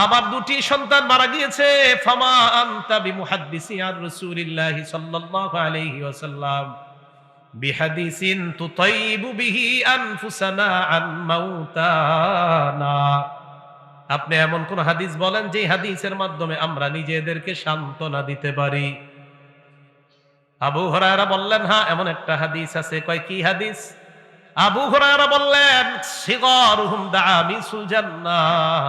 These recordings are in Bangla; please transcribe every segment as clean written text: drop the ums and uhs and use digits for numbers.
আমার দুটি সন্তান মারা গিয়েছে। ফামা আনতা বিমুহাদ্দিসি আর রাসূলিল্লাহি সাল্লাল্লাহু আলাইহি ওয়াসাল্লাম বিহাদিসিন তুতাইবু বিহি আনফুসানা আন মাউতানা। আপনি এমন কোন হাদিস বলেন যে হাদিসের মাধ্যমে আমরা নিজেদেরকে সান্ত্বনা দিতে পারি। আবু হুরায়রা বললেন, হ্যাঁ এমন একটা হাদিস আছে। কয় কি হাদিস? আবু হুরায়রা বললেন, সিগারুহুম দামিসুল জান্নাহ,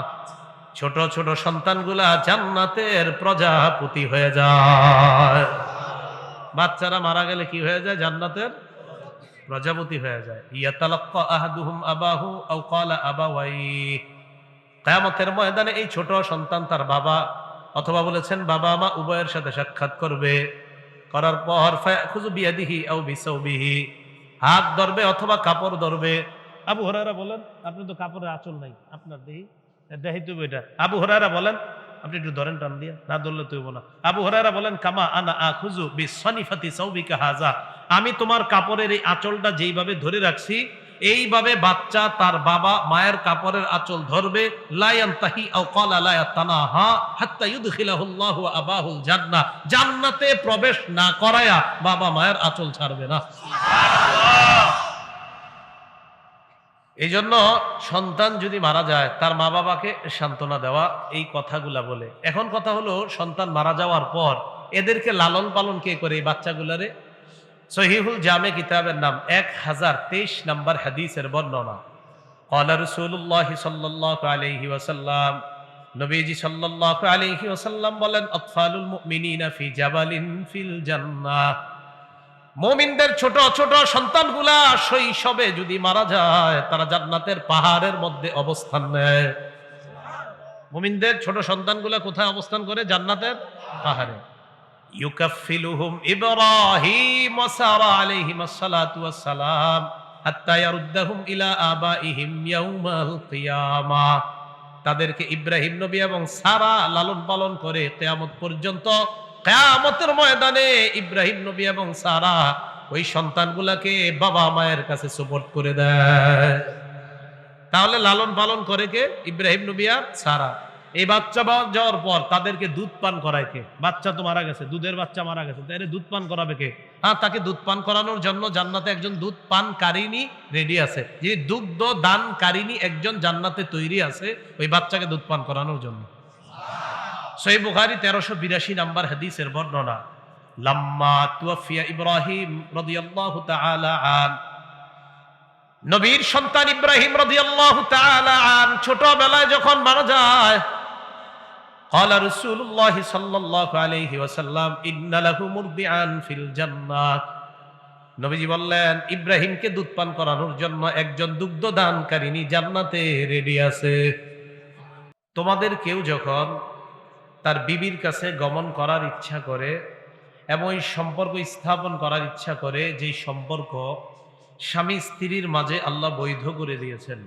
ছোট ছোট সন্তানগুলা জান্নাতের প্রজাপতি হয়ে যায়। বাচ্চারা মারা গেলে কি হয়ে যায়? জান্নাতের প্রজাপতি হয়ে যায়। ইয়াতালাক্কা আহাদুহুম আবাহু আও ক্বালা আবাওয়াইহি, কিয়ামতের ময়দানে এই ছোট সন্তান তার বাবা অথবা বলেছেন বাবা মা উভয়ের সাথে সাক্ষাৎ করবে। করার পর ফায়াখুযু বিয়াদিহি আও বিসাওবিহি, হাত ধরবে অথবা কাপড় ধরবে। আবু হুরায়রা বলেন, আপনি তো কাপড়ের আঁচল নাই আপনার দেহি, দেহি তো এটা। আবু হুরায়রা বলেন, আপনি একটু ধরেন টান দিয়ে, না ধরলে তুইব না। আবু হুরায়রা বলেন, কামা আনা আখুযু বিসনিফাতি সাওবিকা হাযা, আমি তোমার কাপড়ের এই আঁচলটা যেইভাবে ধরে রাখছি এইভাবে বাচ্চা তার বাবা মায়ের কাপড়ের আঁচল ধরবে। লা ইয়ানতাহি আও ক্বালা লা ইয়াতানাহা হাত্তা ইউদখিলাহুল্লাহু আবাহুল জান্নাহ, জান্নাতে প্রবেশ না করায়া বাবা মায়ের আঁচল ছাড়বে না। এই জন্য সন্তান যদি মারা যায় তার মা বাবাকে সান্ত্বনা দেওয়া, এই কথাগুলা বলে। এখন কথা হলো, সন্তান মারা যাওয়ার পর এদেরকে লালন পালন কে করে? এই বাচ্চাগুলারে। সহিহুল জামে কিতাবের নাম 1023 নম্বর হাদিসের বর্ণনা। ক্বালা রাসূলুল্লাহ সাল্লাল্লাহু আলাইহি ওয়াসাল্লাম, নবীজি সাল্লাল্লাহু আলাইহি ওয়াসাল্লাম বলেন, আতফালুল মুমিনিনা ফি জাবালিন ফিল জান্নাহ, মুমিনদের ছোট ছোট সন্তানগুলা শৈশবে যদি মারা যায় তারা জান্নাতের পাহাড়ের মধ্যে অবস্থান নেয়। মুমিনদের ছোট সন্তানগুলা কোথায় অবস্থান করে? জান্নাতের পাহাড়ে। ইউকাফিলুহুম ইব্রাহিম ওয়া সারা আলাইহিমাস সালাতু ওয়াস সালাম হাত্তা ইয়ারুদ্দাহুম ইলা আবাইহিম ইয়াউমাল কিয়ামাহ, তাদেরকে ইব্রাহিম নবী এবং সারা লালন পালন করে কিয়ামত পর্যন্ত। কিয়ামতের ময়দানে ইব্রাহিম নবী এবং সারা ওই সন্তানগুলাকে বাবা মায়ের কাছে সুপর্দ করে দেয়। তাহলে লালন পালন করে কে? ইব্রাহিম নবী আর সারা। এই বাচ্চা যাওয়ার পর তাদেরকে দুধ পান করায় কে? বাচ্চা তো মারা গেছে, দুধের বাচ্চা মারা গেছে, তাই দুধ পান করাবে কে? হ্যাঁ, তাকে দুধ পান করানোর জন্য জান্নাতে একজন দুধ পানকারিনী রেডি আছে। যে দুগ্ধ দানকারিনী একজন জান্নাতে তৈরি আছে ওই বাচ্চাকে দুধ পান করানোর জন্য। সহিহ বুখারী 1382 নম্বর হাদিসের বর্ণনা। লাম্মা তুওয়াফিয়া ইব্রাহিম রাদিয়াল্লাহু তাআলা আন, নবীর সন্তান ইব্রাহিম রাদিয়াল্লাহু তাআলা আন ছোটবেলায় যখন মারা যায়, ক্বালা রাসূলুল্লাহ সাল্লাল্লাহু আলাইহি ওয়াসাল্লাম, ইন্না লাহু মুরদিআন ফিল জান্নাহ, নবীজি বললেন ইব্রাহিমকে দুধ পান করানোর জন্য একজন দুগ্ধদানকারিনী জান্নাতে রেডি আছে। তোমাদের কেউ যখন তার বিবির কাছে গমন করার ইচ্ছা করে এবং এই সম্পর্ক স্থাপন করার ইচ্ছা করে, যেই সম্পর্ক স্বামী স্ত্রীর মাঝে আল্লাহ বৈধ করে দিয়েছেন,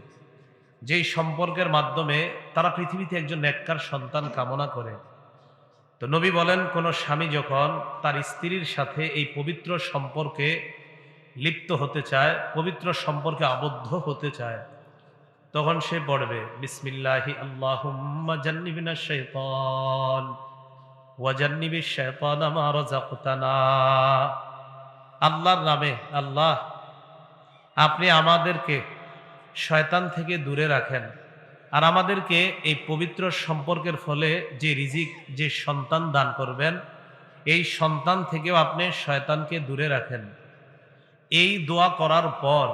যেই সম্পর্কের মাধ্যমে তারা পৃথিবীতে একজন নেককার সন্তান কামনা করে, তো নবী বলেন কোন স্বামী যখন তার স্ত্রীর সাথে এই পবিত্র সম্পর্কে লিপ্ত হতে চায়, পবিত্র সম্পর্কে আবদ্ধ হতে চায়, তখন সে পড়বে বিসমিল্লাহি আল্লাহুম্মা জান্নিবিনাশ শাইতান ওয়া জান্নিবিশ শাইতানা মা রাযাকতানা। আল্লাহর নামে, আল্লাহ আপনি আমাদেরকে শয়তান থেকে দূরে রাখেন, আর আমাদেরকে এই পবিত্র সম্পর্কের ফলে যে রিজিক, যে সন্তান দান করবেন, এই সন্তান থেকেও আপনি শয়তানকে দূরে রাখেন। এই দোয়া করার পর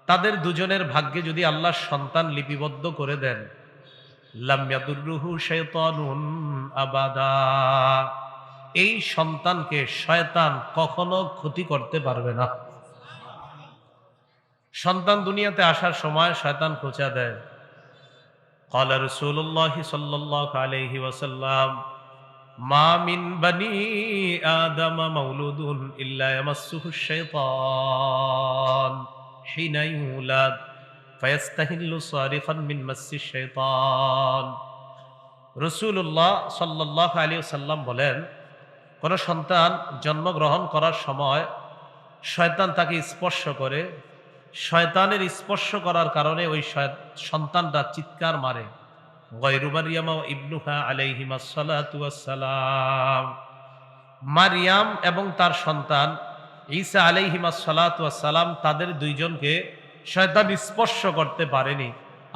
তাদের দুজনের ভাগ্যে যদি আল্লাহ সন্তান লিপিবদ্ধ করে দেন, লাম ইয়াদুররুহু শাইতানুন আবাদা, এই সন্তানকে শয়তান কখনো ক্ষতি করতে পারবে না। সন্তান দুনিয়াতে আসার সময় শয়তান খোঁচা দেয়। ক্বালা রাসূলুল্লাহ সাল্লাল্লাহু আলাইহি ওয়াসাল্লাম, মা মিন বানি আদম মাউলুদুন ইল্লা ইয়ামাসসুহু শাইতান হিনা ইউলাদ ফায়াস্তাহিল্লু সারিফান মিন মাসসিশ শাইতান। রাসূলুল্লাহ সাল্লাল্লাহু আলাইহি ওয়াসাল্লাম বলেন, কোন সন্তান জন্মগ্রহণ করার সময় শয়তান তাকে স্পর্শ করে, শয়তানের স্পর্শ করার কারণে ওই সন্তানটা চিৎকার মারে। গায়রু মারইয়াম ওয়া ইবনুহা আলাইহিমাস সালাতু ওয়াস সালাম। মারইয়াম এবং তার সন্তান ঈসা আলাইহিমাস সালাতু ওয়াস সালাম, তাদের দুইজনকে শয়তান স্পর্শ করতে পারেনি।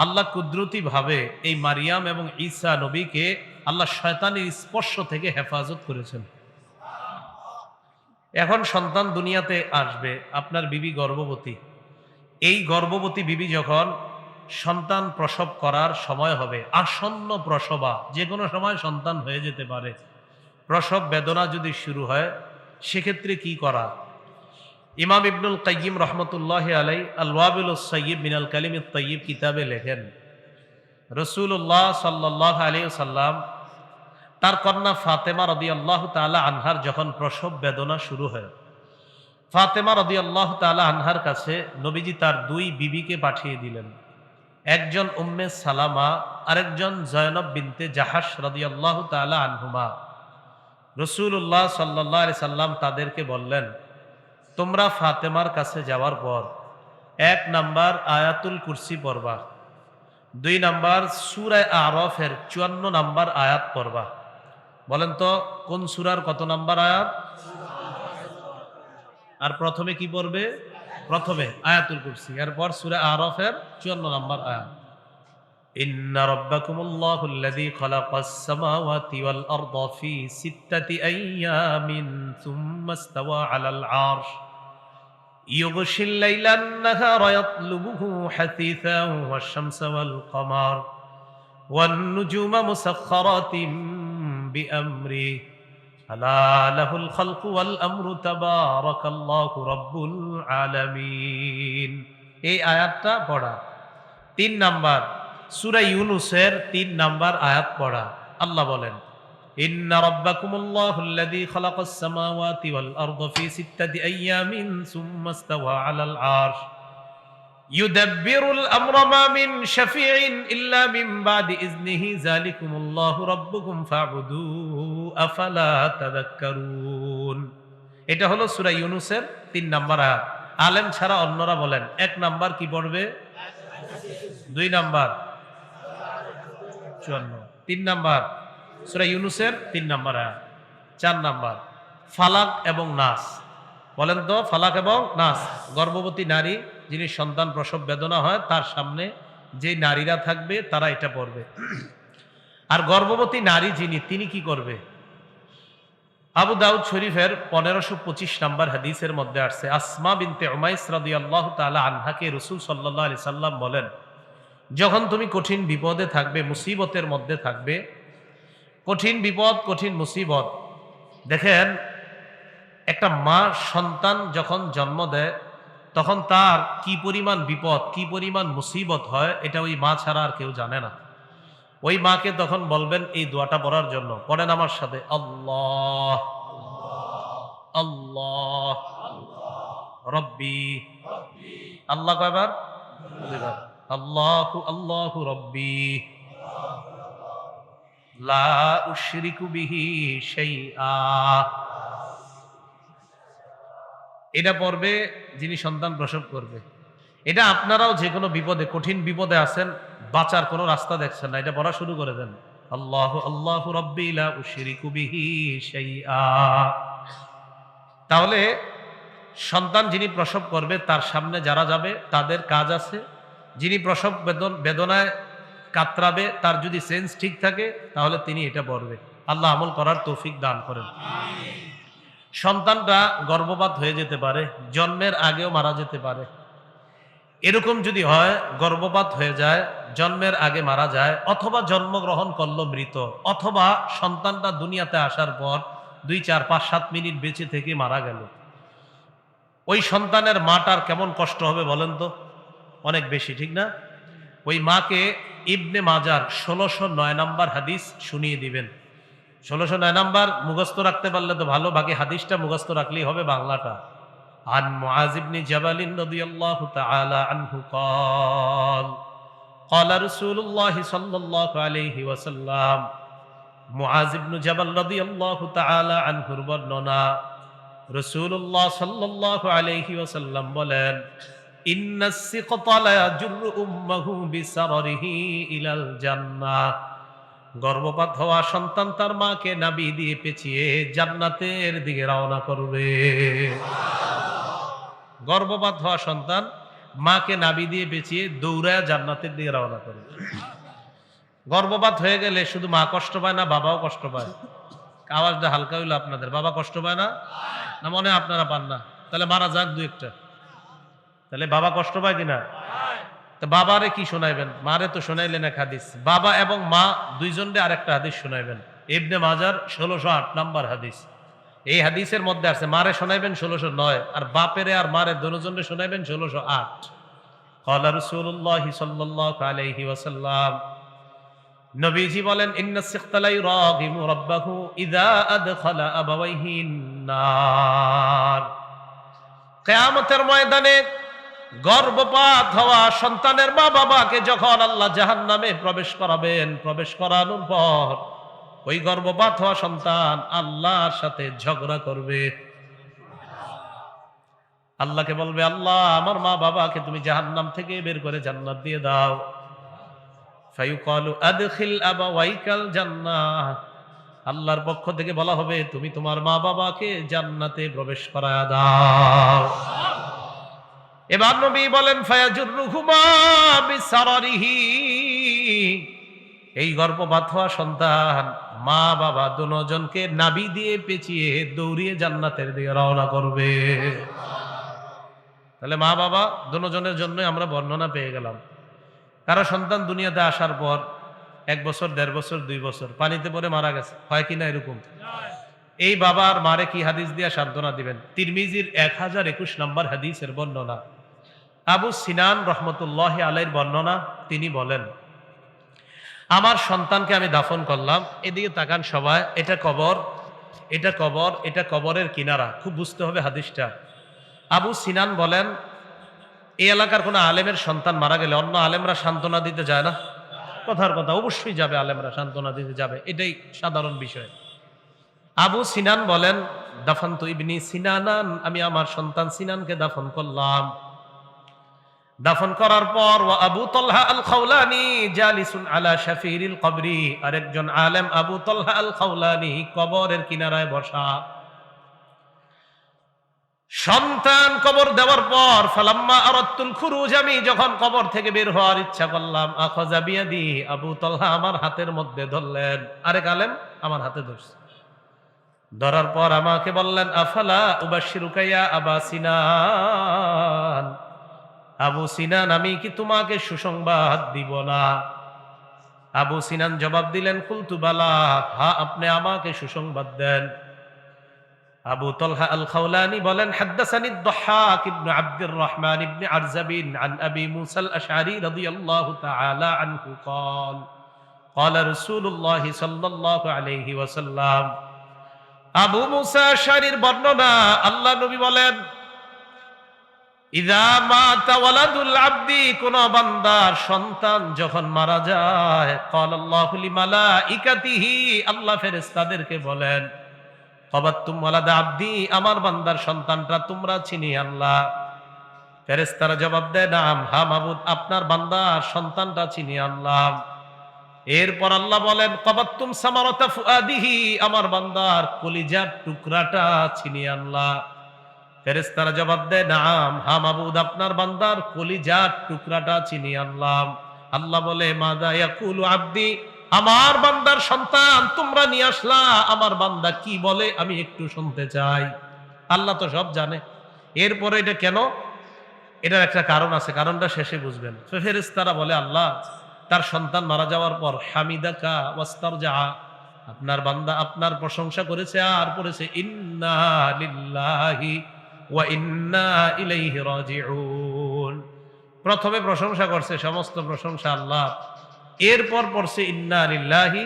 আল্লাহ কুদরতি ভাবে এই মারইয়াম এবং ঈসা নবীকে আল্লাহ শয়তানের স্পর্শ থেকে হেফাজত করেছেন। এখন সন্তান দুনিয়াতে আসবে, আপনার বিবি গর্ভবতী। এই গর্ভবতী বিবি যখন সন্তান প্রসব করার সময় হবে, আসন্ন প্রসবা, যে কোনো সময় সন্তান হয়ে যেতে পারে, প্রসব বেদনা যদি শুরু হয়, সেক্ষেত্রে কি করা? ইমাম ইবনুল কাইয়িম রহমতুল্লাহ আলাই আল ওয়াবিলুস সাইয়্যিব মিনাল কালিমিত তাইয়্যিব কিতাবে লেখেন, রাসূলুল্লাহ সাল্লাল্লাহু আলাইহি ওয়াসাল্লাম তার কন্যা ফাতেমা রাদিয়াল্লাহু তাআলা আনহার যখন প্রসব বেদনা শুরু হয়, ফাতেমা রাদিয়াল্লাহু তাআলা আনহার কাছে নবীজি তার দুই বিবিকে পাঠিয়ে দিলেন। একজন উম্মে সালামা, আরেকজন জয়নব বিনতে জাহাশ রাদিয়াল্লাহু তাআলা আনহুমা। রাসূলুল্লাহ সাল্লাল্লাহু আলাইহি সাল্লাম তাদেরকে বললেন, তোমরা ফাতেমার কাছে যাওয়ার পর 1 নাম্বার আয়াতুল কুরসি পড়বা, 2 নাম্বার সূরা আরাফের 54 নাম্বার আয়াত পড়বা। বলেন তো কোন সূরার কত নাম্বার আয়াত? আর প্রথমে কি পড়বে? প্রথমে আয়াতুল কুরসি, এরপর সূরা আরাফের 54 নাম্বার আয়াত। ইন্না রাব্বাকুমুল্লাহুল্লাযী খালাকাস সামাওয়াতি ওয়াল আরদা ফি 6 আইয়ামিন সুম্মা ইসতাওয়া আলাল আরশ ইউগশিল লাইলান নাহারা ইয়াতলুবুহু হাসীসান ওয়াশ-শামসা ওয়াল কমার ওয়ান নুজুমা মুসাখখারাতিন বিআমরি আলা লাহুল খালকু ওয়াল আমরু তাবারাকাল্লাহু রাব্বুল আলামিন। এই আয়াতটা পড়া। 3 নাম্বার সূরা ইউনূসের 3 নাম্বার আয়াত পড়া। আল্লাহ বলেন, ইন্না রাব্বাকুমুল্লাহুল্লাযী খালাকাস সামাওয়াতি ওয়াল আরদা ফি 6 আইয়ামিন সুম্মা ইসতাওয়া আলাল আরশ ইউদাব্বিরুল আমরা মা মিন শাফিঈন ইল্লা মিন বাদি ইযনিহি যালিকুমুল্লাহু রাব্বুকুম ফা'বুদু আফালা তাযাক্কারুন। এটা হলো সূরা ইউনূসের 3 নাম্বার আয়াত। আলেম ছাড়া অন্যরা বলেন 1 নাম্বার কি পড়বে, 2 নাম্বার 54, 3 নাম্বার সূরা ইউনূসের 3 নাম্বার আয়াত, 4 নাম্বার ফালাক এবং নাস। বলেন তো ফালাক এবং নাস। গর্ভবতী নারী যিনি সন্তান প্রসব বেদনা হয়, তার সামনে যে নারীরা থাকবে তারা এটা পড়বে। আর গর্ভবতী নারী যিনি, তিনি কি করবে? আবু দাউদ শরীফের 1525 নাম্বার হাদিসের মধ্যে আসছে, আসমা বিনতে উমাইস রাদিয়াল্লাহু তাআলা আনহাকে রাসূল সাল্লাল্লাহু আলাইহি সাল্লাম বলেন, যখন তুমি কঠিন বিপদে থাকবে, মুসিবতের মধ্যে থাকবে, কঠিন বিপদ, কঠিন মুসিবত। দেখেন, একটা মা সন্তান যখন জন্ম দেয়, তখন তার কি পরিমাণ বিপদ, কি পরিমাণ মুসিবত হয়, এটা ওই মা ছাড়া আর কেউ জানে না। ওই মাকে তখন বলবেন এই দোয়াটা পড়ার জন্য। পড়েন আমার সাথে, আল্লাহ আল্লাহ রব্বি। আল্লাহ কয়বার? দুইবার। আল্লাহু আল্লাহু রব্বি লা উশরিকু বিহি শাইআ। এটা পড়বে যিনি সন্তান প্রসব করবে। এটা আপনারাও যে কোনো বিপদে, কঠিন বিপদে আছেন, বাঁচার কোনো রাস্তা দেখছেন না, এটা পড়া শুরু করে দেন। আল্লাহু আল্লাহু রাব্বি লা উশরিকু বিহি শাইআ। তাহলে সন্তান যিনি প্রসব করবে, তার সামনে যারা যাবে তাদের কাজ আছে। যিনি প্রসব বেদনায় কাতরাবে, তার যদি সেন্স ঠিক থাকে তাহলে তিনি এটা পড়বে। আল্লাহ আমল করার তৌফিক দান করেন। সন্তানটা গর্ভপাত হয়ে যেতে পারে, জন্মের আগেও মারা যেতে পারে। এরকম যদি হয়, গর্ভপাত হয়ে যায়, জন্মের আগে মারা যায়, অথবা জন্মগ্রহণ করলো মৃত, অথবা সন্তানটা দুনিয়াতে আসার পর 2, 4, 5, 7 মিনিট বেঁচে থেকে মারা গেল, ওই সন্তানের মাটার কেমন কষ্ট হবে বলেন তো? অনেক বেশি, ঠিক না? ওই মাকে ইবনে মাজার 1609 নাম্বার হাদিস শুনিয়ে দিবেন। 1609 নাম্বার মুখস্থ রাখতে পারলে তো ভালো, বাকি হাদিসটা মুখস্থ রাখলেই হবে বাংলাটা। عن معاذ بن جبل رضي الله تعالى عنه قال قال رسول الله صلى الله عليه وسلم। মুআয ইবনে জাবাল রাদিয়াল্লাহু তাআলা আনহুর বর্ণনা, রাসূলুল্লাহ সাল্লাল্লাহু আলাইহি ওয়াসাল্লাম বলেন, ইন্নাস সিকতা লা ইয়াজুরু উম্মাহু বিসাররিহি ইলাল জান্নাহ। গর্ভপাত হওয়া সন্তান তার মাকে নাভি দিয়ে পেঁচিয়ে জান্নাতের দিকে রওনা করবে। গর্ভপাত হওয়া সন্তান মাকে নাভি দিয়ে পেঁচিয়ে দৌড়ায় জান্নাতের দিকে রওনা করবে। গর্ভপাত হয়ে গেলে শুধু মা কষ্ট পায় না, বাবাও কষ্ট পায়। আওয়াজটা হালকা হইলো আপনাদের, বাবা কষ্ট পায় না? না মনে হয় আপনারা পান না? তাহলে মারা যাক দু একটা। তাহলে বাবা কষ্ট পায় কিনা? তো বাবারে কি শোনাইবেন? মারে তো শোনাইলেন এক হাদিস। বাবা এবং মা দুইজনরে আরেকটা হাদিস শোনাইবেন। ইবনে মাজার 1608 নাম্বার হাদিস। এই হাদিসের মধ্যে আছে মারে শোনাইবেন 1609, আর বাপেরে আর মারে দুজনরে শোনাইবেন 1608। ক্বালা রাসূলুল্লাহ সাল্লাল্লাহু আলাইহি ওয়াসাল্লাম, নবীজি বলেন, ইন্নাস সিকতা লা ইরাগিমু রাব্বাহু ইযা আদখালা আবাওয়াইহি নার। কিয়ামতের ময়দানে গর্ভপাত হওয়া সন্তানের মা বাবাকে যখন আল্লাহ জাহান্নামে প্রবেশ করাবেন, প্রবেশ করানোর পর ওই গর্ভপাত হওয়া সন্তান আল্লাহর সাথে ঝগড়া করবে। আল্লাহকে বলবে, আল্লাহ আমার মা বাবাকে তুমি জাহান্নাম থেকে বের করে জান্নাত দিয়ে দাও। ফায়ুকালু আদখিল আবাওয়াইকাল জান্নাহ। আল্লাহর পক্ষ থেকে বলা হবে, তুমি তোমার মা বাবাকে জান্নাতে প্রবেশ করায়া দাও। এবার নবী বলেন, ফায়াজুরুহুমা বিসাররিহি। এই গর্ভপাত হওয়া সন্তান মা বাবা দুজনকে নাভি দিয়ে পেঁচিয়ে দৌড়িয়ে জান্নাতের দিকে রওনা করবে। তাহলে মা বাবা দুজনের জন্য আমরা বর্ণনা পেয়ে গেলাম। কারো সন্তান দুনিয়াতে আসার পর 1 বছর, 1.5 বছর, 2 বছর পানিতে পড়ে মারা গেছে, হয় কিনা এরকম? এই বাবা আর মারে কি হাদিস দিয়া সান্ত্বনা দিবেন? তিরমিজির 1021 নম্বর হাদিসের বর্ণনা। আবু সিনান রহমতুল্লাহ আলাইহির বর্ণনা। তিনি বলেন, আমার সন্তানকে আমি দাফন করলাম। এদিকে তাকান সবাই, এটা কবর, এটা কবর, এটা কবরের কিনারা। খুব বুঝতে হবে হাদিসটা। আবু সিনান বলেন, এই এলাকার কোন আলেমের সন্তান মারা গেলে অন্য আলেমরা সান্ত্বনা দিতে যায় না? কথার কথা, অবশ্যই যাবে, আলেমরা সান্ত্বনা দিতে যাবে, এটাই সাধারণ বিষয়। আবু সিনান বলেন, দাফান্তু ইবনি সিনানান, আমি আমার সন্তান সিনানকে দাফন করলাম। দাফন করার পর ওয়া আবু তালহা আল খাওলানি জালিসুন আলা শাফিরিল কবরি, আরেকজন আলেম আবু তালহা আল খাওলানি কবরের কিনারায় বসা। সন্তান কবর দেওয়ার পর ফালাম্মা আরাদতুল খুরুজ, আমি যখন কবর থেকে বের হওয়ার ইচ্ছা করলাম, আখাযা বিয়াদি, আবু তালহা আমার হাতের মধ্যে ধরলেন। আরেক আলেম আমার হাতে ধরছে। ধরার পর আমাকে বললেন, আফালা উবাশশিরুকা ইয়া আবা সিনান, আবু সিনান আমি কি তোমাকে সুসংবাদ দিব না? আবু সিনান জবাব দিলেন, কুলতু বালা, হ্যাঁ আপনি আমাকে সুসংবাদ দেন। আবু তালহা আল খাওলানি বলেন, হাদ্দাসানি আদ-দাহহাক ইবনে আব্দুর রহমান ইবনে আরজাবিন আন আবি মুসা আল-আশআরী রাদিয়াল্লাহু তাআলা আনহু قال قال رسول الله صلى الله عليه وسلم। আবু মুসা আশআরীর বর্ণনা, আল্লাহ নবী বলেন, ইযা মাতা ওয়ালাদুল আবদি, কোন বান্দার সন্তান যখন মারা যায়, ক্বালাল্লাহু লিমালাইকাতিহি, আল্লাহ ফেরেশতাদেরকে বলেন, ক্বাবাতুম ওয়ালাদা আবদি, আমার বান্দার সন্তানটা তোমরা ছিনিয়ে আনলা। ফেরেশতারা জবাব দেয়, নাম, হ্যাঁ মাবুদ, আপনার বান্দার সন্তানটা ছিনিয়ে আনলাম। এরপর আল্লাহ বলেন, ক্বাবাতুম সামারাতা ফুআদিহি, আমার বান্দার কলিজার টুকরাটা ছিনিয়ে আনলা। ফেরেশতারা জবাব দেয়, নাম, হ্যাঁ মাবুদ, আপনার বান্দার কলিজার টুকরাটা ছিনিয়ে আনলাম। আল্লাহ বলে, মাযা ইয়াকুলু আবদি, আমার বান্দার সন্তান তোমরা নিয়ে আসলা, আমার বান্দা কি বলে আমি একটু শুনতে চাই। আল্লাহ তো সব জানে। এরপরে এটা কেন? এটার একটা কারণ আছে, কারণটা শেষে বুঝবেন। ফেরেশতারা বলে, আল্লাহ তার সন্তান মারা যাওয়ার পর হামিদাকা ওয়াস্তারজা, আপনার বান্দা আপনার প্রশংসা করেছে আর পড়েছে ইন্না লিল্লাহি ওয়া ইন্না ইলাইহি রাজিউন। প্রথমে প্রশংসা করছে, সমস্ত প্রশংসা আল্লাহ। এরপর পড়ছে ইন্না লিল্লাহি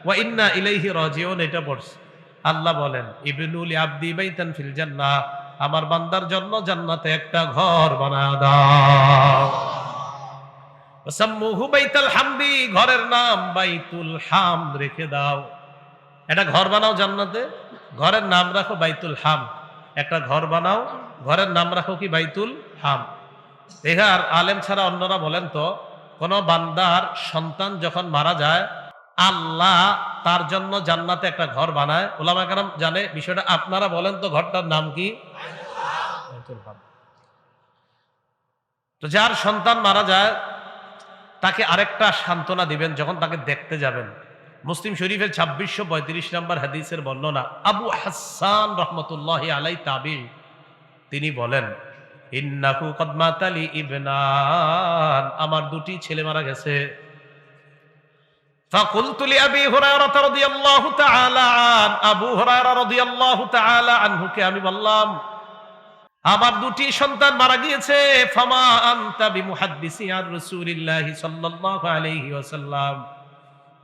ওয়া ইন্না ইলাইহি রাজিউন, এটা পড়ছে। আল্লাহ বলেন, ইবনু লি আবদি বাইতান ফিল জান্নাহ, আমার বান্দার জন্য জান্নাতে একটা ঘর বানায় দাও। ওয়াসাম্মুহু বাইতুল হামদি, ঘরের নাম বাইতুল হামদ রেখে দাও। একটা ঘর বানাও জান্নাতে, ঘরের নাম রাখো বাইতুল হাম। একটা ঘর বানাও, ঘরের নাম রাখো কি? বাইতুল হাম। এখার আলেম ছাড়া অন্যরা বলেন তো, কোন বান্দার সন্তান যখন মারা যায় আল্লাহ তার জন্য জান্নাতে একটা ঘর বানায়। ওলামা কেরাম জানে বিষয়টা, আপনারা বলেন তো ঘরটার নাম কি? বাইতুল হাম। তো যার সন্তান মারা যায় তাকে আরেকটা সান্ত্বনা দিবেন যখন তাকে দেখতে যাবেন। মুসলিম শরীফের 2635 নম্বর হাদিসের বর্ণনা, আবু হাসান রহমতুল্লাহি আলাই তাবি, তিনি বলেন, ইন্নাহু কদ মাতালি ইবনান, আমার দুটি ছেলে মারা গেছে। ফাকুলতু লিআবি হুরায়রা রাদিয়াল্লাহু তাআলা আন, আবু হুরায়রা রাদিয়াল্লাহু তাআলা আনহুকে আমি বললাম, আমার দুটি সন্তান মারা গিয়েছে। ফামা আনতা বিমুহাদ্দিসি আর রাসূলিল্লাহি সাল্লাল্লাহু আলাইহি ওয়াসাল্লাম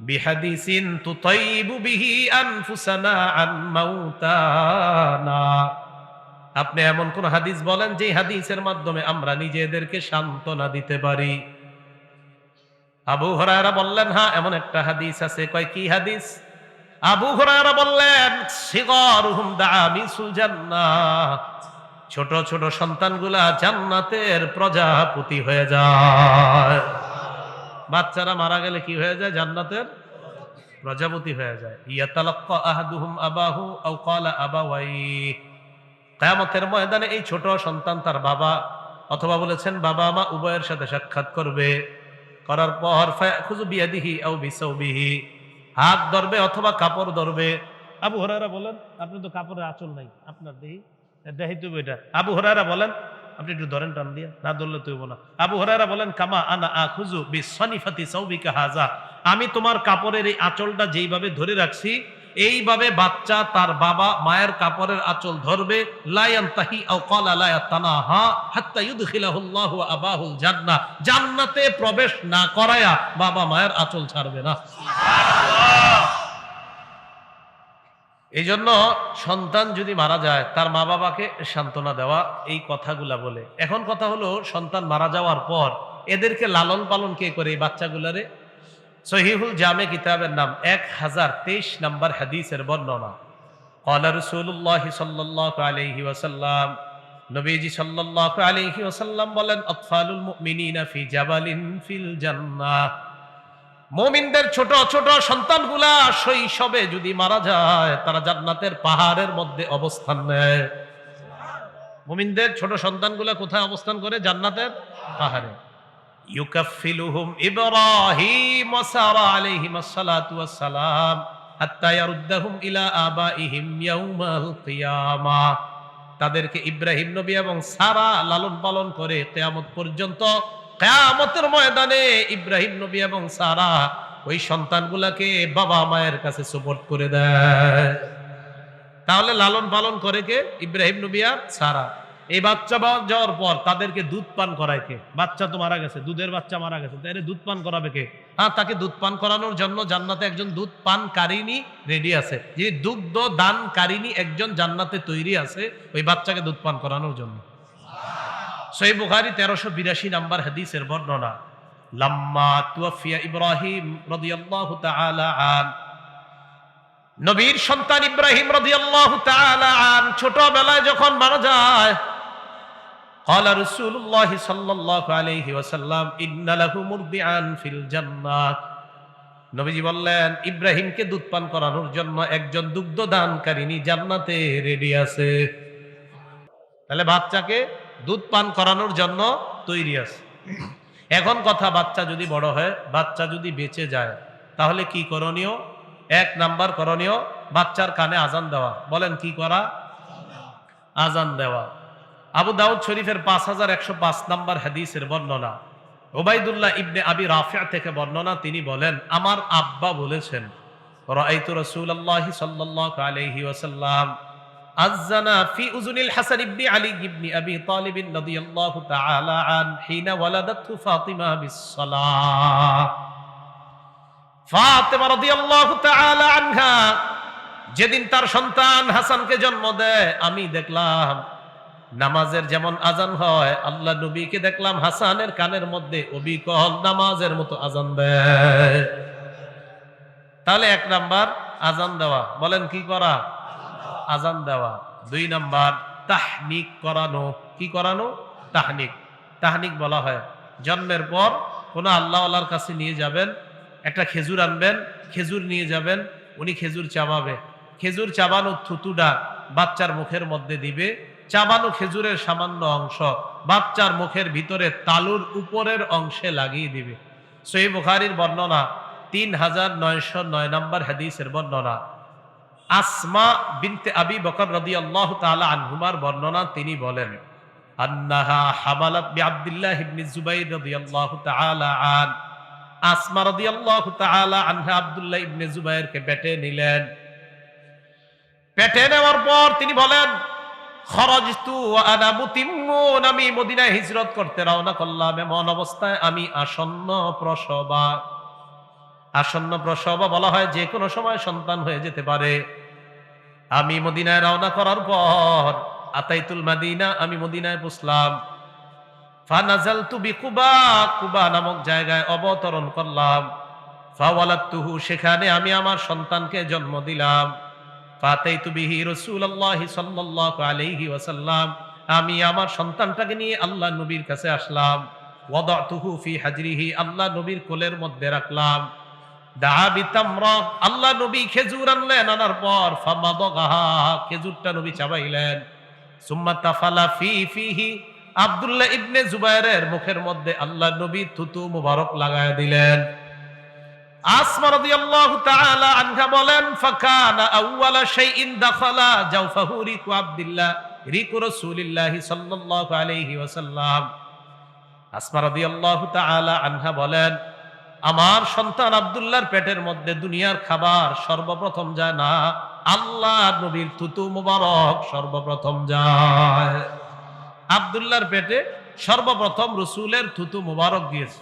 বিহাদিসিন তুতাইবু বিহি আনফুসানা আন মাউতানা, আপনি এমন কোন হাদিস বলেন যে হাদিসের মাধ্যমে আমরা নিজেদেরকে সান্ত্বনা দিতে পারি। আবু হুরায়রা বললেন, হ্যাঁ এমন একটা হাদিস আছে। কয় কি হাদিস? আবু হুরায়রা বললেন, সিগারুহুম দামিসুল জান্নাহ, ছোট ছোট সন্তানগুলা জান্নাতের প্রজাপতি হয়ে যায়। বাচ্চারা মারা গেলে কি হয়ে যায়? জান্নাতের প্রজাপতি হয়ে যায়। ইয়াতালাক্কা আহাদুহুম আবাহু আও ক্বালা আবাওয়াইহি, কিয়ামতের ময়দানে এই ছোট সন্তান তার বাবা অথবা বলেছেন বাবা মা উভয়ের সাথে সাক্ষাৎ করবে। করার পর ফায়াখুযু বিয়াদিহি আও বিসাওবিহি, হাত ধরবে অথবা কাপড় ধরবে। আবু হুরায়রা বলেন, আপনি তো কাপড়ের আঁচল নাই আপনার দেহি, দেহি তো এটা। আবু হুরায়রা বলেন, আপনি একটু ধরেন টান দিয়ে, না ধরলে তুই না। আবু হুরায়রা বলেন, কামা আনা আখুযু বিসনিফাতি সাওবিকা হাযা, আমি তোমার কাপড়ের এই আঁচলটা যেইভাবে ধরে রাখছি এইভাবে বাচ্চা তার বাবা মায়ের কাপড়ের আঁচল ধরবে। লা ইয়ানতাহি আও ক্বালা লা ইয়াতানাহা হাত্তা ইউদখিলাহুল্লাহু আবাহুল জান্নাহ, জান্নাতে প্রবেশ না করায়া বাবা মায়ের আঁচল ছাড়বে না। এই জন্য সন্তান যদি মারা যায় তার মা বাবাকে সান্ত্বনা দেওয়া, এই কথাগুলা বলে। এখন কথা হলো, সন্তান মারা যাওয়ার পর এদেরকে লালন পালন কে করে? এই বাচ্চাগুলারে। সহিহুল জামে কিতাবের নাম 1023 নম্বর হাদিসের বর্ণনা, ক্বালা রাসূলুল্লাহ সাল্লাল্লাহু আলাইহি ওয়াসাল্লাম, নবীজি সাল্লাল্লাহু আলাইহি ওয়াসাল্লাম বলেন, আতফালুল মুমিনিনা ফি জাবালিন ফিল জান্নাহ, মুমিনদের ছোট ছোট সন্তানগুলা শৈশবে যদি মারা যায় তারা জান্নাতের পাহাড়ের মধ্যে অবস্থান নেয়। মুমিনদের ছোট সন্তানগুলা কোথায় অবস্থান করে? জান্নাতের পাহাড়ে। ইউকাফিলুহুম ইব্রাহিম ওয়া সারা আলাইহিমাস সালাতু ওয়াস সালাম হাত্তা ইয়ারুদ্দাহুম ইলা আবাইহিম ইয়াউমাল কিয়ামাহ, তাদেরকে ইব্রাহিম নবী এবং সারা লালন পালন করে কিয়ামত পর্যন্ত। কিয়ামতের ময়দানে ইব্রাহিম নবী এবং সারা ওই সন্তানগুলাকে বাবা মায়ের কাছে সুপর্দ করে দেয়। তাহলে লালন পালন করে কে? ইব্রাহিম নবী আর সারা। এই বাচ্চা যাওয়ার পর তাদেরকে দুধ পান করায় কে? বাচ্চা তো মারা গেছে, দুধের বাচ্চা মারা গেছে, তাই দুধ পান করাবে কে? হ্যাঁ, তাকে দুধ পান করানোর জন্য জান্নাতে একজন দুধ পানকারিনী রেডি আছে। যে দুগ্ধ দানকারিনী একজন জান্নাতে তৈরি আছে ওই বাচ্চাকে দুধ পান করানোর জন্য। সহিহ বুখারী 1382 নম্বর হাদিসের বর্ণনা, লাম্মা তুওয়াফিয়া ইব্রাহিম রাদিয়াল্লাহু তাআলা আন, নবীর সন্তান ইব্রাহিম রাদিয়াল্লাহু তাআলা আন ছোটবেলায় যখন মারা যায়, ক্বালা রাসূলুল্লাহ সাল্লাল্লাহু আলাইহি ওয়াসাল্লাম, ইন্না লাহু মুরদিআন ফিল জান্নাহ, নবীজি বললেন ইব্রাহিমকে দুধ পান করানোর জন্য একজন দুগ্ধদানকারিনী জান্নাতে রেডি আছে। তাহলে বাচ্চাকে দুধ পান করানোর জন্য তৈরি আছে। এখন কথা, বাচ্চা যদি বড় হয়, বাচ্চা যদি বেঁচে যায়, তাহলে কি করণীয়? 1 নাম্বার করণীয়, বাচ্চার কানে আজান দেওয়া। বলেন কি করা? আজান দেওয়া। আবু দাউদ শরীফের 5105 নম্বর হাদিসের বর্ণনা, উবাইদুল্লাহ ইবনে আবি রাফি' থেকে বর্ণনা, তিনি বলেন, আমার আব্বা বলেছেন, রাআইতু রাসূলুল্লাহ সাল্লাল্লাহু আলাইহি ওয়াসাল্লাম আযানা ফি উযুনিল হাসান ইবনে আলী ইবনে আবি তালিব রাদিয়াল্লাহু তাআলা আন হিনা ওয়ালাদাতহু ফাতিমা বিস-সালাহ। ফাতিমা রাদিয়াল্লাহু তাআলা আনহা যেদিন তার সন্তান হাসানকে জন্ম দেয়, আমি দেখলাম নামাজের যেমন আজান হয়, আল্লাহ নবীকে দেখলাম হাসানের কানের মধ্যে অবিকল নামাজের মতো আজান দেয়। তাহলে 1 নাম্বার আজান দেওয়া। বলেন কি করা? আজান দেওয়া। 2 নাম্বার তাহনিক করানো। কি করানো? তাহনিক। তাহনিক বলা হয়। জন্মের পর কোনো আল্লাহওয়ালার কাছে নিয়ে যাবেন, একটা খেজুর আনবেন, খেজুর নিয়ে যাবেন, উনি খেজুর চাবাবে, খেজুর চাবানো থুতুটা বাচ্চার মুখের মধ্যে দিবে, চাবানো খেজুরের সামান্য অংশ বাচ্চার মুখের ভিতরে তালুর উপরের অংশে লাগিয়ে দিবে। সহিহ বুখারীর বর্ণনা, ৩,৯০৯ নম্বর হাদিসের বর্ণনা। আসমা বিনতে আবি বকর রাদিয়াল্লাহু তাআলা আনহুমার বর্ণনা, তিনি বলেন আন্নাহা হামালাত বিআব্দুল্লাহ ইবনে জুবাইর রাদিয়াল্লাহু তাআলা আন, আসমা রাদিয়াল্লাহু তাআলা আনহা আব্দুল্লাহ ইবনে জুবাইরকে পেটে নিলেন। পেটে নেওয়ার পর তিনি বলেন খরাজতু ওয়া আনা মুতিম্মুন, আমি মদিনায় হিজরত করতে রওনা করলাম এমন অবস্থায় আমি আসন্ন প্রসবা। আসন্ন প্রসবা বলা হয় যে কোনো সময় সন্তান হয়ে যেতে পারে। আমি মদিনায় রওনা করার পর আতাইতুল মাদিনা, আমি মদিনায় পৌঁছলাম। ফানাজালতু বিকুবা, কুবা নামক জায়গায় অবতরণ করলাম। ফাওয়ালাদতুহু, সেখানে আমি আমার সন্তানকে জন্ম দিলাম। ফাতাইতু বিহি রাসূলুল্লাহি সাল্লাল্লাহু আলাইহি ওয়াসাল্লাম, আমি আমার সন্তানটাকে নিয়ে আল্লাহ নবীর কাছে আসলাম। ওয়াদাতুহু ফি হাজরিহি, আল্লাহ নবীর কোলের মধ্যে রাখলাম। দা বিতামরা, আল্লাহ নবী খেজুর আনলেন, আনার পর ফামাদাগাহা, খেজুরটা নবী চাবাইলেন। সুম্মা তাফালা ফিহি, আব্দুল্লাহ ইবনে জুবাইরের মুখের মধ্যে আল্লাহ নবী থুতু মুবারক লাগায় দিলেন। আসমা রাদিয়াল্লাহু তাআলা আনহা বলেন ফাকানা আউওয়ালা শাইইন দাখালা জাওফাহু রিকু আব্দুল্লাহ, রিকু রাসূলিল্লাহি সাল্লাল্লাহু আলাইহি ওয়াসাল্লাম। আসমা রাদিয়াল্লাহু তাআলা আনহা বলেন আমার সন্তান আব্দুল্লাহর পেটের মধ্যে দুনিয়ার খাবার সর্বপ্রথম যায় না, আল্লাহ নবীর থুতু মুবারক সর্বপ্রথম যায়। আব্দুল্লাহর পেটে সর্বপ্রথম রাসূলের থুতু মুবারক গিয়েছে,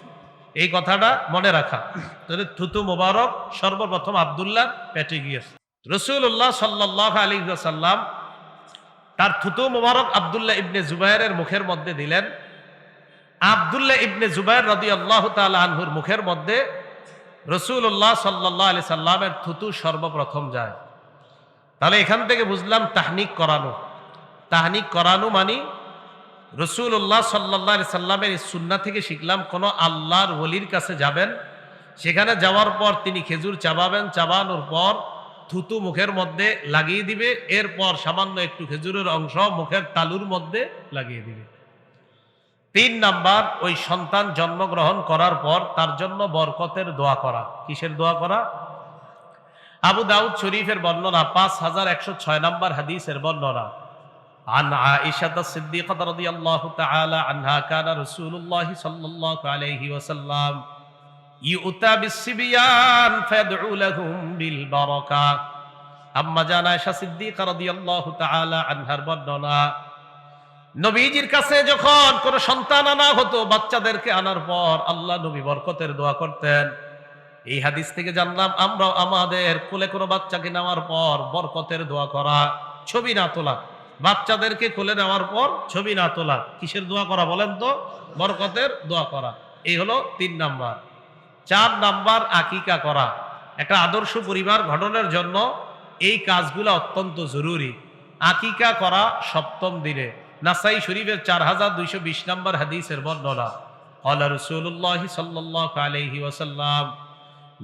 এই কথাটা মনে রাখা। তাহলে থুতু মুবারক সর্বপ্রথম আব্দুল্লাহর পেটে গিয়েছে। রাসূলুল্লাহ সাল্লাল্লাহু আলাইহি ওয়াসাল্লাম তার থুতু মুবারক আব্দুল্লাহ ইবনে জুবাইরের মুখের মধ্যে দিলেন। আব্দুল্লাহ ইবনে জুবাইর রাদিয়াল্লাহু তাআলা আনহুর মুখের মধ্যে রাসূলুল্লাহ সাল্লাল্লাহু আলাইহি সাল্লামের থুতু সর্বপ্রথম যায়। তাহলে এখান থেকে বুঝলাম তাহনিক করানো। তাহনিক করানো মানে রাসূলুল্লাহ সাল্লাল্লাহু আলাইহি সাল্লামের এই সুন্নাহ থেকে শিখলাম, কোন আল্লাহর ওলির কাছে যাবেন, সেখানে যাওয়ার পর তিনি খেজুর চাবাবেন, চাবানোর পর থুতু মুখের মধ্যে লাগিয়ে দিবে, এরপর সামান্য একটু খেজুরের অংশ মুখের তালুর মধ্যে লাগিয়ে দিবে। ৩ নাম্বার, ওই সন্তান জন্মগ্রহণ করার পর তার জন্য বরকতের দোয়া করা। কিসের দোয়া করা? আবু দাউদ শরীফের বর্ণনা, ৫,১০৬ নাম্বার হাদিসের বর্ণনা। আন আয়েশা সিদ্দিকা রাদিয়াল্লাহু তাআলা আনহা কানা রাসূলুল্লাহ সাল্লাল্লাহু আলাইহি ওয়াসাল্লাম ইউতা বিসসিবিয়ান ফায়াদউ লাহুম বিল বারাকা। আম্মা জান আয়েশা সিদ্দিকা রাদিয়াল্লাহু তাআলা আনহার বর্ণনা, নবীজির কাছে যখন কোন সন্তান আনা হতো, বাচ্চাদেরকে আনার পর আল্লাহ নবী বরকতের দোয়া করতেন। এই হাদিস থেকে জানলাম আমরাও আমাদের কোলে কোনো বাচ্চাকে নেওয়ার পর বরকতের দোয়া করা, ছবি না তোলা। বাচ্চাদেরকে কোলে নেওয়ার পর ছবি না তোলা, কিসের দোয়া করা বলেন তো? বরকতের দোয়া করা। এই হলো ৩ নাম্বার। ৪ নাম্বার, আকিকা করা। একটা আদর্শ পরিবার গঠনের জন্য এই কাজগুলো অত্যন্ত জরুরি। আকিকা করা ৭ম দিনে। নাসাই শরীফের ৪,২২০ নম্বর হাদিসের বর্ণনা। ক্বালা রাসূলুল্লাহ সাল্লাল্লাহু আলাইহি ওয়াসাল্লাম,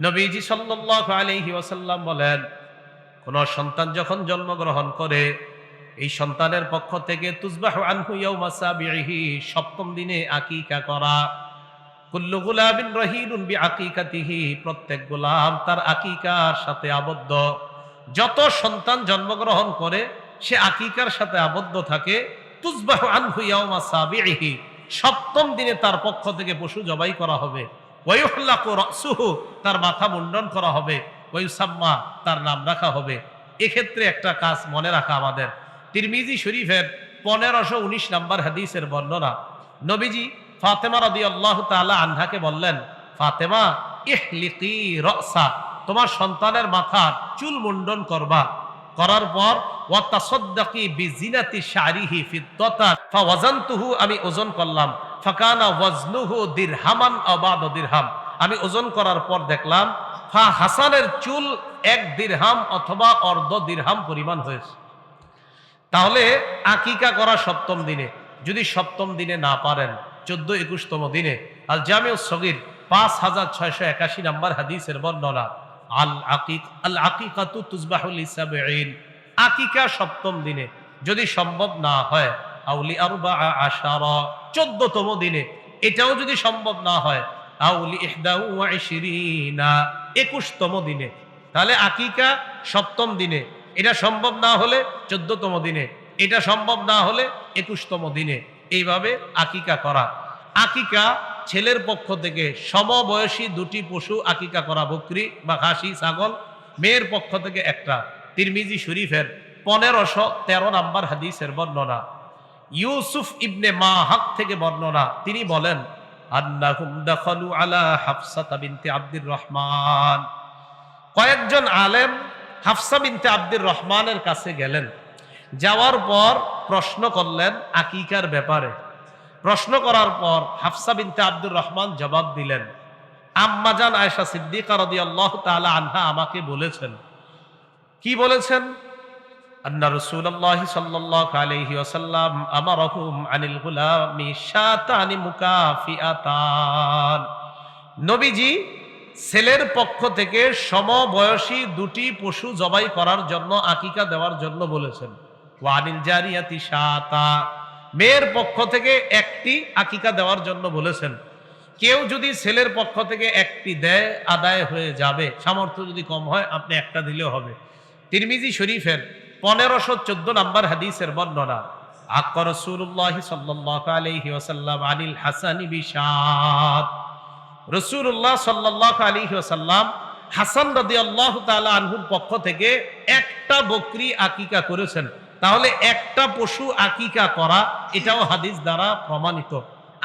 নবীজি সাল্লাল্লাহু আলাইহি ওয়াসাল্লাম বলেন, কোন সন্তান যখন জন্মগ্রহণ করে, এই সন্তানের পক্ষ থেকে তুজবাহু আনহু ইয়াউমা সাবিহি, ৭ম দিনে আকিকা করা। কুল্লু গুলামিন রহিনুন বিআকিকাতিহি, প্রত্যেক গোলাম তার আকিকার সাথে আবদ্ধ। যত সন্তান জন্মগ্রহণ করে সে আকিকার সাথে আবদ্ধ থাকে। তুজবাহু আনহু ইয়াউমা সাবিহি, ৭ম দিনে তার পক্ষ থেকে পশু জবাই করা হবে। ওয়ায়ুহলাকু রাসুহু, তার মাথা মুন্ডন করা হবে। ওয়ায়ুসাম্মা, তার নাম রাখা হবে। এক্ষেত্রে একটা কাজ মনে রাখা আমাদের। তিরমিজি শরীফের ১৫১৯ নম্বর হাদিসের বর্ণনা। নবীজি ফাতেমা রাদিয়াল্লাহু তাআলা আনহাকে বললেন, ফাতেমা ইহলিকি রাসা, তোমার সন্তানের মাথার চুল মুন্ডন করবা। করার পর ওয়া তাসাদদাকি বিজিনাতি শারিহি ফিদ্দাতান ফাওয়াজানতুহু, আমি ওজন করলাম। ফাকানা ওয়াজনুহু দিরহামান আও বা'দা দিরহাম, আমি ওজন করার পর দেখলাম ফা হাসানের চুল ১ দিরহাম অথবা অর্ধ দিরহাম পরিমাণ হয়েছে। তাহলে আকিকা করা ৭ম দিনে। যদি ৭ম দিনে না পারেন 14-21তম দিনে। আল জামিউস সগীর 5681 নম্বর হাদিসের বর্ণনা। আল আকিকাতু তুযবাহু লিসাবঈন, আকিকা 7ম দিনে যদি সম্ভব না হয়, আউলি আরবাআ আশারা 14তম দিনে, এটাও যদি সম্ভব না হয়, আউলি 21তম দিনে। তাহলে আকিকা 7ম দিনে, এটা সম্ভব না হলে 14তম দিনে, এটা সম্ভব না হলে 21তম দিনে, এইভাবে আকিকা করা। আকিকা ছেলের পক্ষ থেকে সমবয়সী 2টি পশু আকিকা করা, বকরি বা খাসি ছাগল, মেয়ের পক্ষ থেকে একটা। তিরমিজি শরীফের 1513 নম্বর হাদিসের বর্ণনা। ইউসুফ ইবনে মাহাক থেকে বর্ণনা, তিনি বলেন আন্নাহুম দাখালু আলা হাফসা বিনতে আব্দুর রহমান, কয়েকজন আলেম হাফসা বিনতে আব্দুর রহমানের কাছে গেলেন। যাওয়ার পর প্রশ্ন করলেন আকিকার ব্যাপারে। প্রশ্ন করার পর হাফসা বিনতে আব্দুর রহমান জবাব দিলেন, আম্মাজান আয়েশা সিদ্দিকা রাদিয়াল্লাহু তাআলা আনহা আমাকে বলেছেন। কি বলেছেন? আন্না রাসূলুল্লাহ সাল্লাল্লাহু আলাইহি ওয়াসাল্লাম আমারাহুম আনিল গুলামি শাতানি মুকাফিআতান, নবীজি ছেলের পক্ষ থেকে সমবয়সী 2টি পশু জবাই করার জন্য, আকিকা দেওয়ার জন্য বলেছেন। ওয়া আনিল জারিয়াতি শাতা, মেয়ের পক্ষ থেকে একটি আকিকা দেওয়ার জন্য বলেছেন। কেউ যদি ছেলের পক্ষ থেকে একটি দেয় আদায় হয়ে যাবে, সামর্থ্য যদি কম হয় আপনি একটা দিলেও হবে। তিরমিজি শরীফের 1514 নম্বর হাদিসের বর্ণনা। আক্কা রাসূলুল্লাহ সাল্লাল্লাহু আলাইহি ওয়াসাল্লাম আনিল হাসানি বিশাত, রাসূলুল্লাহ সাল্লাল্লাহু আলাইহি ওয়াসাল্লাম হাসান রাদিয়াল্লাহু তাআলা আনহুর পক্ষ থেকে একটা বকরি আকিকা করেছেন। তাহলে একটা পশু আকিকা করা, এটাও হাদিস দ্বারা প্রমাণিত।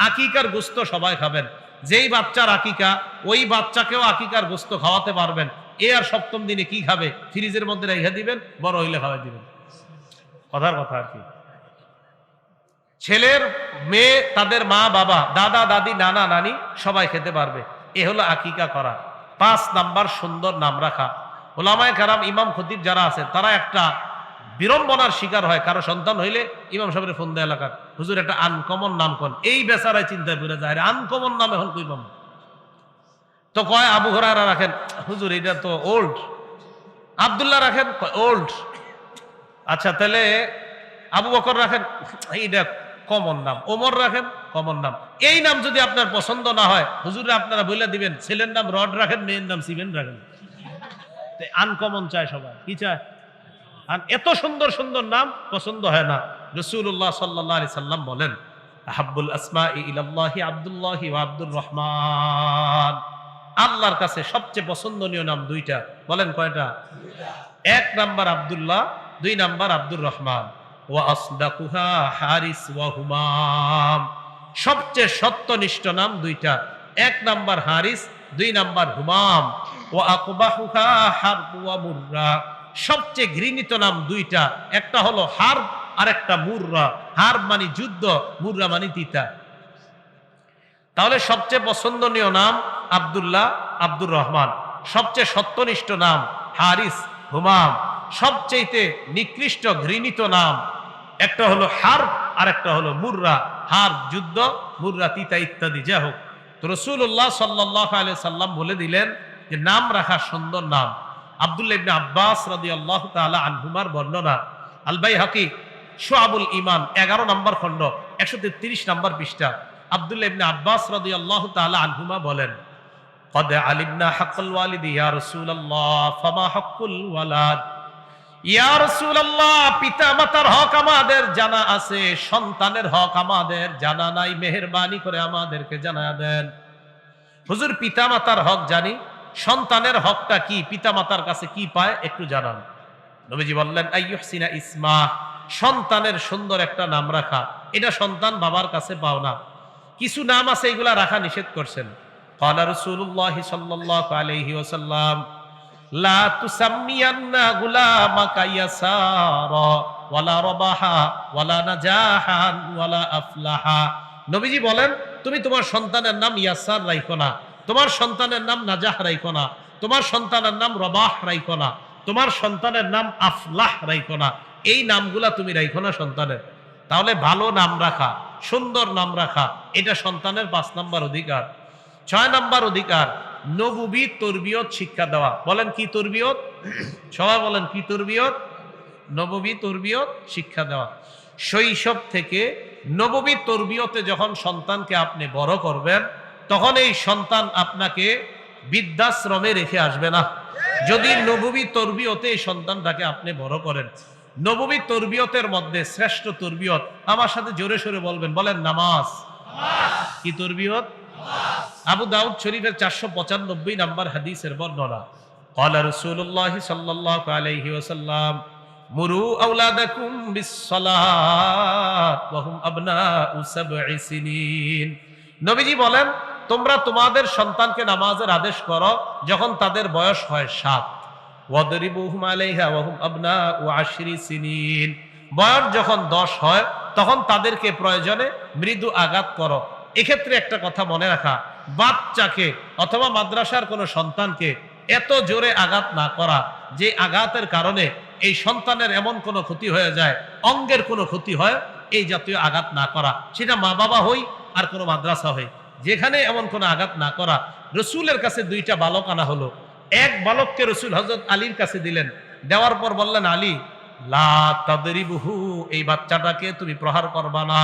আকিকার গোশত সবাই খাবেন, যেই বাচ্চার আকিকা ওই বাচ্চাকেও আকিকার গোশত খাওয়াতে পারবেন। এ আর 7ম দিনে কি খাবে? ফ্রিজের মধ্যে রেখে দিবেন, বড় হইলে খাওয়াই দিবেন। কথার কথা আর কি। ছেলের মেয়ে, তাদের মা বাবা, দাদা দাদি, নানা নানি সবাই খেতে পারবে। এ হলো আকিকা করা। 5 নাম্বার সুন্দর নাম রাখা। ওলামায়ে কেরাম, ইমাম খতিব যারা আছেন, তারা একটা বিড়ম্বনার শিকার হয়, কারো সন্তান হইলে ইমাম সাহেবের ফোন দেয় এলাকার, হুজুর একটা আনকমন নাম কোন। এই বেচারায় চিন্তা করে যায়, আনকমন নাম এখন কই পাবো? তো কয় আবু হুরায়রা রাখেন, হুজুর এটা তো ওল্ড। আব্দুল্লাহ রাখেন, ওল্ড। আচ্ছা তাহলে আবু বকর রাখেন, এইটা কমন নাম। ওমর রাখেন, কমন নাম। এই নাম যদি আপনার পছন্দ না হয়, হুজুরে আপনারা বলে দিবেন ছেলের নাম রড রাখেন, মেয়ের নাম সিমেন্ট রাখেন। আনকমন চায় সবাই, কি চায়? আর এত সুন্দর সুন্দর নাম পছন্দ হয় না। রাসূলুল্লাহ সাল্লাল্লাহু আলাইহি সাল্লাম বলেন, আহাব্বুল আসমাই ইলাল্লাহি আব্দুল্লাহি ওয়া আব্দুর রহমান, আল্লাহর কাছে সবচেয়ে পছন্দনীয় নাম 2টা। বলেন কয়টা? 1 নাম্বার আব্দুল্লাহ, 2 নাম্বার আব্দুর রহমান। ওয়া আসদাকুহা হারিস ওয়া হুমাম, সবচেয়ে সত্যনিষ্ঠ নাম 2টা। 1 নাম্বার হারিস, 2 নাম্বার হুমাম। ওয়া আকবাহুহা হারব ওয়া মুররা, সবচেয়ে ঘৃণিত নাম 2টা। একটা হলো হারব আর একটা মুররা। হারব মানে যুদ্ধ, মুররা মানে তিতা। তাহলে সবচেয়ে পছন্দনীয় নাম আব্দুল্লাহ, আব্দুর রহমান। সবচেয়ে সত্যনিষ্ঠ নাম হারিস, হুমাম। সবচেয়ে নিকৃষ্ট ঘৃণিত নাম একটা হলো হারব আর একটা হলো মুররা। হারব যুদ্ধ, মুররা তিতা ইত্যাদি। যা হোক, তো রাসূলুল্লাহ সাল্লাল্লাহু আলাইহি সাল্লাম বলে দিলেন যে নাম রাখা সুন্দর নাম। আব্দুল্লাহ ইবনে আব্বাস রাদিয়াল্লাহু তাআলা আনহুমার বর্ণনা, আল বাইহাকি শুআবুল ঈমান 11 নম্বর খণ্ড 133 নম্বর পৃষ্ঠা। আব্দুল্লাহ ইবনে আব্বাস রাদিয়াল্লাহু তাআলা আনহুমা বলেন, ক্বাদ আলিমনা হাক্কাল ওয়ালিদি ইয়া রাসূলুল্লাহ ফামা হাক্কুল ওয়ালাদ। ইয়া রাসূলুল্লাহ, পিতা মাতার হক আমাদের জানা আছে, সন্তানের হক আমাদের জানা নাই, মেহেরবানি করে আমাদেরকে জানায়া দেন। হুজুর পিতা মাতার হক জানি, সন্তানের হকটা কি, পিতা মাতার কাছে কি পায় একটু জানান। নবীজি বললেন, আইয়ুহসিনা ইসমা, সন্তানের সুন্দর একটা নাম রাখা। এটা সন্তান বাবার কাছে পাও না। কিছু নাম আছে এগুলা রাখা নিষেধ করছেন। ক্বালা রাসূলুল্লাহ সাল্লাল্লাহু আলাইহি ওয়াসাল্লাম, লা তুসাম্মিয়ান্না গুলামাকা ইয়াসারা ওয়ালা রাবাহা ওয়ালা নাজাহান ওয়ালা আফলাহা। নবীজি বলেন, তুমি তোমার সন্তানের নাম ইয়াসার রাখো না, তোমার সন্তানের নাম নাজাহ রাখো না, তোমার সন্তানের নাম রবাহ রাখো না, তোমার সন্তানের নাম আফলাহ রাখো না। এই নামগুলা তুমি রাখো না সন্তানের। তাহলে ভালো নাম রাখা, সুন্দর নাম রাখা, এটা সন্তানের 5 নাম্বার অধিকার। 6 নাম্বার অধিকার, নবুবী তরবিয়ত শিক্ষা দেওয়া। বলেন কি তরবিয়ত? সবাই বলেন কি তরবিয়ত? নববী তরবিয়ত শিক্ষা দেওয়া। শৈশব থেকে নববী তরবিয়তে যখন সন্তানকে আপনি বড় করবেন, তখন এই সন্তান আপনাকে বৃদ্ধাশ্রমে রেখে আসবে না। যদি নববী তরবিয়তে এই সন্তানটাকে আপনি বড় করেন। নববী তরবিয়তের মধ্যে শ্রেষ্ঠ তরবিয়ত, আমার সাথে জোরে সোরে বলবেন, বলেন নামাজ। কি তরবিয়ত? আবু দাউদ শরীফের 495 নাম্বার হাদিসের বর্ণনা, ক্বালা রাসূলুল্লাহ সাল্লাল্লাহু আলাইহি ওয়াসাল্লাম মুরু আওলাদাকুম বিস-সালাত ওয়া হুম আবনাউ 7 সিনিন। নবীজি বলেন, তোমরা তোমাদের সন্তানকে নামাজের আদেশ করো যখন তাদের বয়স হয় 7। ওয়াদরিবুহুম আলাইহা ওয়া হুম আবনাউ 10 সিনিন। বয়স যখন 10 হয় তখন তাদেরকে প্রয়োজনে মৃদু আঘাত করো। এক্ষেত্রে একটা কথা মনে রাখা, বাচ্চাকে অথবা মাদ্রাসার কোনো সন্তানকে এত জোরে আঘাত না করা যে আঘাতের কারণে এই সন্তানের এমন কোনো ক্ষতি হয়ে যায়, অঙ্গের কোনো ক্ষতি হয়, এই জাতীয় আঘাত না করা। সেটা মা বাবা হই আর কোনো মাদ্রাসা হই, যেখানে এমন কোনো আঘাত না করা। রসুলের কাছে 2টা বালক আনা হলো। এক বালককে রসুল হযরত আলীর কাছে দিলেন, দেওয়ার পর বললেন, আলী লা তাদরিবুহু, এই বাচ্চাটাকে তুমি প্রহার করবা না।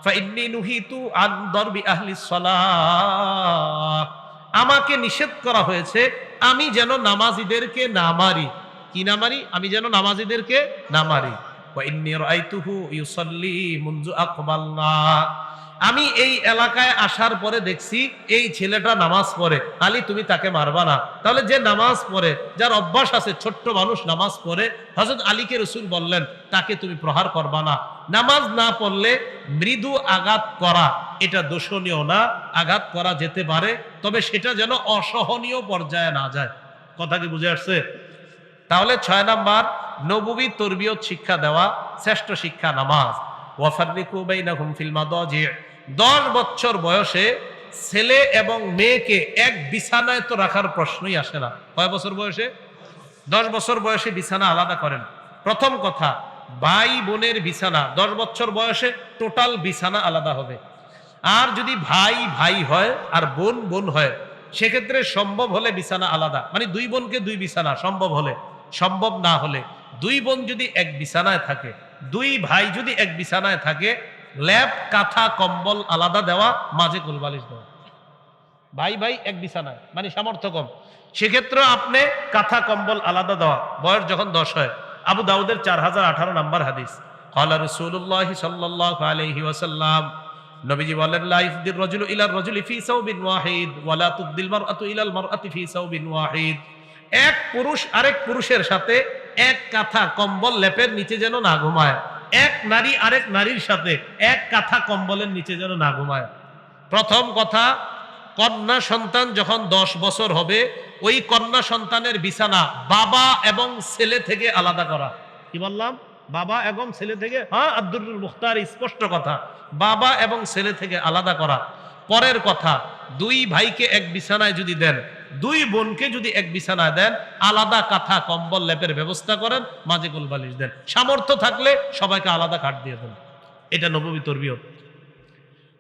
ফাইন্নী নুহিতু আন দরবি আহলিস সালাহ, আমাকে নিষেধ করা হয়েছে আমি যেন নামাজীদেরকে না মারি। কি না মারি? আমি যেন নামাজীদেরকে না মারি। ওয়া ইন্নী রাআইতুহু ইউসাল্লি মুনযু আকবালনা, আমি এই এলাকায় আসার পরে দেখছি এই ছেলেটা নামাজ পড়ে। আলী তুমি তাকে মারবা না। তাহলে যে নামাজ পড়ে, যার অভ্যাস আছে, ছোট্ট মানুষ নামাজ পড়ে, হযরত আলীকে রাসূল বললেন তাকে তুমি প্রহার করবা না। নামাজ না পড়লে মৃদু আঘাত করা এটা দোষণীয় না, আঘাত করা যেতে পারে, তবে সেটা যেন অসহনীয় পর্যায়ে না যায়। কথা কি বুঝে আসছে? তাহলে 6 নাম্বার, নববী তরবিয়ত শিক্ষা দেওয়া, শ্রেষ্ঠ শিক্ষা নামাজ। ওয়াফাররিকু বাইনাহুম ফিল মাদাজি', 10 বছর বয়সে ছেলে এবং মেয়েকে এক বিছানায় তো রাখার প্রশ্নই আসে না। কয় বছর বয়সে? 10 বছর বয়সে বিছানা আলাদা করেন। প্রথম কথা, ভাই বোনের বিছানা 10 বছর বয়সে টোটাল বিছানা আলাদা হবে। আর যদি ভাই ভাই হয় আর বোন বোন হয়, সেক্ষেত্রে সম্ভব হলে বিছানা আলাদা, মানে 2 বোনকে 2 বিছানা সম্ভব হলে। সম্ভব না হলে 2 বোন যদি এক বিছানায় থাকে, 2 ভাই যদি এক বিছানায় থাকে, ল্যাপ কাঁথা কম্বল আলাদা দেওয়া, মাঝে কোলবালিশ দেওয়া। ভাই ভাই এক বিছানায়, মানে সামর্থ্য কম, সেক্ষেত্রে আপনি কাঁথা কম্বল আলাদা দেওয়া। বয়স যখন 10 হয়। আবু দাউদের 4018 নাম্বার হাদিস, ক্বালা রাসূলুল্লাহ সাল্লাল্লাহু আলাইহি ওয়াসাল্লাম, নবীজি বলেন, লা ইফদির রাজুলু ইলার রাজুলি ফি সাওবিন ওয়াহিদ ওয়া লা তুফদিল মারআতু ইলাল মারআতি ফি সাওবিন ওয়াহিদ। এক পুরুষ আরেক পুরুষের সাথে এক কাঁথা কম্বল লেপের নিচে যেন না ঘুমায়, এক নারী আরেক নারীর সাথে এক কাঁথা কম্বলের নিচে যেন না ঘুমায়। প্রথম কথা, কন্যা সন্তান যখন 10 বছর হবে, ওই কন্যা সন্তানের বিছানা বাবা এবং ছেলে থেকে আলাদা করা। কি বললাম? বাবা এবং ছেলে থেকে। হ্যাঁ, আব্দুল মুখতার স্পষ্ট কথা, বাবা এবং ছেলে থেকে আলাদা করা। পরের কথা, 2 ভাইকে এক বিছানায় যদি দেন, 2 বোনকে যদি এক বিছানায় দেন, আলাদা কাঁথা কম্বল লেপের ব্যবস্থা করেন, মাঝে কোলবালিশ দেন। সামর্থ্য থাকলে সবাইকে আলাদা খাট দিয়ে দেন। এটা নববী তরবিয়ত।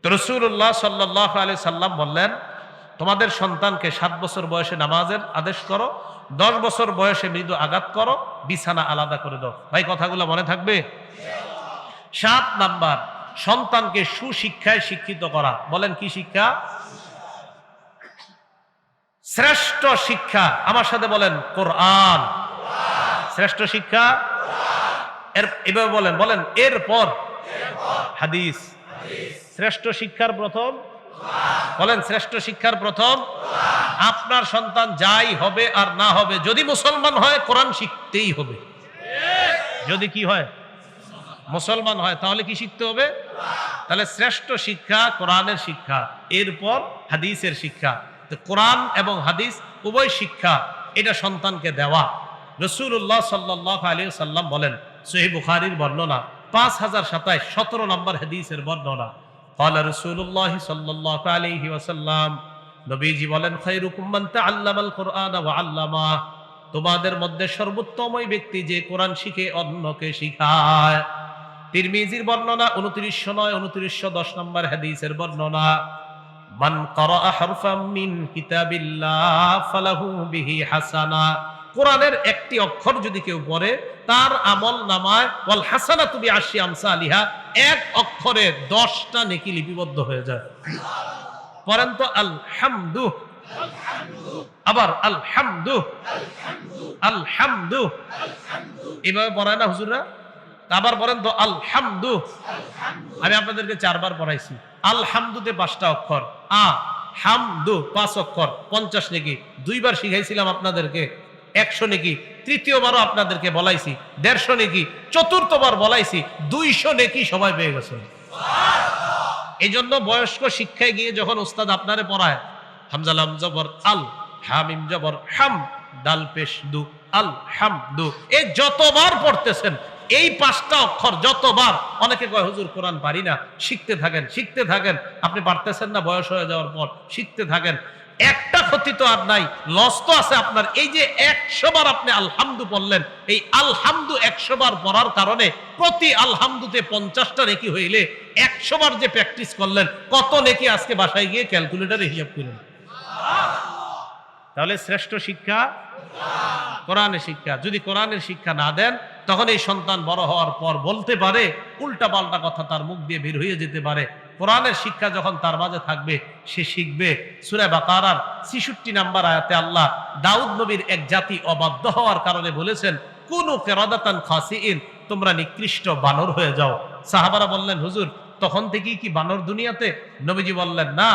তো রাসূলুল্লাহ সাল্লাল্লাহু আলাইহি সাল্লাম বললেন, তোমাদের সন্তানকে 7 বছর বয়সে নামাজের আদেশ করো, 10 বছর বয়সে মৃদু আঘাত করো, বিছানা আলাদা করে দাও। ভাই কথাগুলো মনে থাকবে? 7 নাম্বার, সন্তানকে সুশিক্ষায় শিক্ষিত করা। বলেন কি শিক্ষা? শ্রেষ্ঠ শিক্ষা, আমার সাথে বলেন কোরআন। শ্রেষ্ঠ শিক্ষা এভাবে বলেন, বলেন এরপর হাদিস। শ্রেষ্ঠ শিক্ষার প্রথম বলেন, শ্রেষ্ঠ শিক্ষার প্রথম। আপনার সন্তান যাই হবে আর না হবে, যদি মুসলমান হয় কোরআন শিখতেই হবে। যদি কি হয়? মুসলমান হয়, তাহলে কি শিখতে হবে? তাহলে শ্রেষ্ঠ শিক্ষা কোরআনের শিক্ষা, এরপর হাদিসের শিক্ষা। তো কোরআন এবং হাদিস উভয় শিক্ষা, এটা সন্তানকে দেওয়া। রাসূলুল্লাহ সাল্লাল্লাহু আলাইহি ওয়াসাল্লাম বলেন, সহিহ বুখারীর বর্ণনা 5027 17 নম্বর হাদিসের বর্ণনা, ক্বালা রাসূলুল্লাহ সাল্লাল্লাহু আলাইহি ওয়াসাল্লাম, নবীজি বলেন, খায়রুকুম মান তাআল্লামাল কুরআনা ওয়া আল্লামা, তোমাদের মধ্যে সর্বোত্তম ওই ব্যক্তি যে কোরআন শিখে অন্যকে শিখায়। তিরমিজির বর্ণনা 2909 নম্বর হাদিসের বর্ণনা, মান ক্বারাআ হারফাম মিন কিতাবিল্লাহ ফালাহু বিহি হাসানা, কোরআনের একটি অক্ষর যদি কেউ পড়ে তার আমল নামায় ওয়াল হাসানাতু বিআশরি আমসালিহা, এক অক্ষরে 10টা নেকি লিপিবদ্ধ হয়ে যায়। পড়েন তো আলহামদু, আবার আলহামদু, আলহামদু, এভাবে পড়ায় না হুজুররা? আবার বলেন তো আলহামদু। আমি আপনাদেরকে 4 বার পড়াইছি। আলহামদুতে 5টা অক্ষর, আ হামদু 5 অক্ষর, 50 নেকি। 2 বার শিখাইছিলাম আপনাদেরকে, 100 নেকি। তৃতীয়বারও আপনাদেরকে বলাইছি, 150 নেকি। চতুর্থবার বলাইছি, 200 নেকি সবাই পেয়ে গেছে। এই জন্য বয়স্ক শিক্ষায় গিয়ে যখন উস্তাদ আপনারে পড়ায়, হামজা লাম জবর আল, হামিম জবর হাম, দাল পেশ দু, আল হামদু, এই যতবার পড়তেছেন এই 5টা অক্ষর যতবার, অনেকে কয় হুজুর কোরআন পারি না, শিখতে থাকেন, শিখতে থাকেন। আপনি পারতেছেন না বয়স হয়ে যাওয়ার পর, শিখতে থাকেন। একটা ক্ষতি তো আর নাই, লস তো আছে আপনার। এই যে 100 বার আপনি আলহামদু পড়লেন, এই আলহামদু 100 বার পড়ার কারণে প্রতি আলহামদুতে 50টা নেকি হইলে 100 বার যে প্র্যাকটিস করলেন, কত নেকি আজকে বাসায় গিয়ে ক্যালকুলেটরে হিসাব করেন। তাহলে শ্রেষ্ঠ শিক্ষা কোরআনের শিক্ষা। যদি কোরআনের শিক্ষা না দেন, তখন এই সন্তান বড় হওয়ার পর বলতে পারে, উল্টা পাল্টা কথা তার মুখ দিয়ে বের হয়ে যেতে পারে। কোরআনের শিক্ষা যখন তার মাঝে থাকবে, সে শিখবে। সূরা বাকারার 66 নম্বর আয়াতে আল্লাহ দাউদ নবীর এক জাতি অবাধ্য হওয়ার কারণে বলেছেন, কুনু কিরাদাতান খাসিইন, তোমরা নিকৃষ্ট বানর হয়ে যাও। সাহাবারা বললেন, হুজুর তখন থেকেই কি বানর দুনিয়াতে? নবীজি বললেন, না,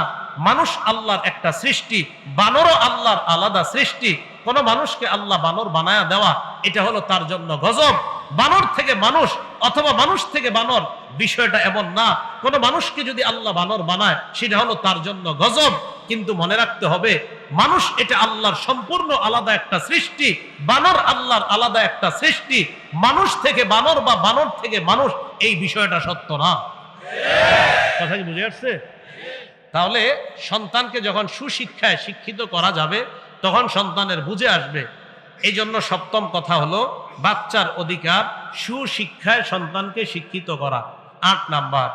মানুষ আল্লাহর একটা সৃষ্টি, বানরও আল্লাহর আলাদা সৃষ্টি। কোন মানুষকে আল্লাহ বানর বানায়া দেওয়া, এটা হলো তার জন্য গজব। বানর থেকে মানুষ অথবা মানুষ থেকে বানর, বিষয়টা এমন না। কোন মানুষকে যদি আল্লাহ বানর বানায়, সেটা হলো তার জন্য গজব। কিন্তু মনে রাখতে হবে, মানুষ এটা আল্লাহর সম্পূর্ণ আলাদা একটা সৃষ্টি, বানর আল্লাহর আলাদা একটা সৃষ্টি। মানুষ থেকে বানর বা বানর থেকে মানুষ, এই বিষয়টা সত্য না। কথা কি বুঝে আসছে? তাহলে সন্তানকে যখন সুশিক্ষায় শিক্ষিত করা যাবে, তখন সন্তানের বুঝে আসবে। এই জন্য 7ম কথা হলো বাচ্চার অধিকার সুশিক্ষায় সন্তানকে শিক্ষিত করা। 8 নাম্বার,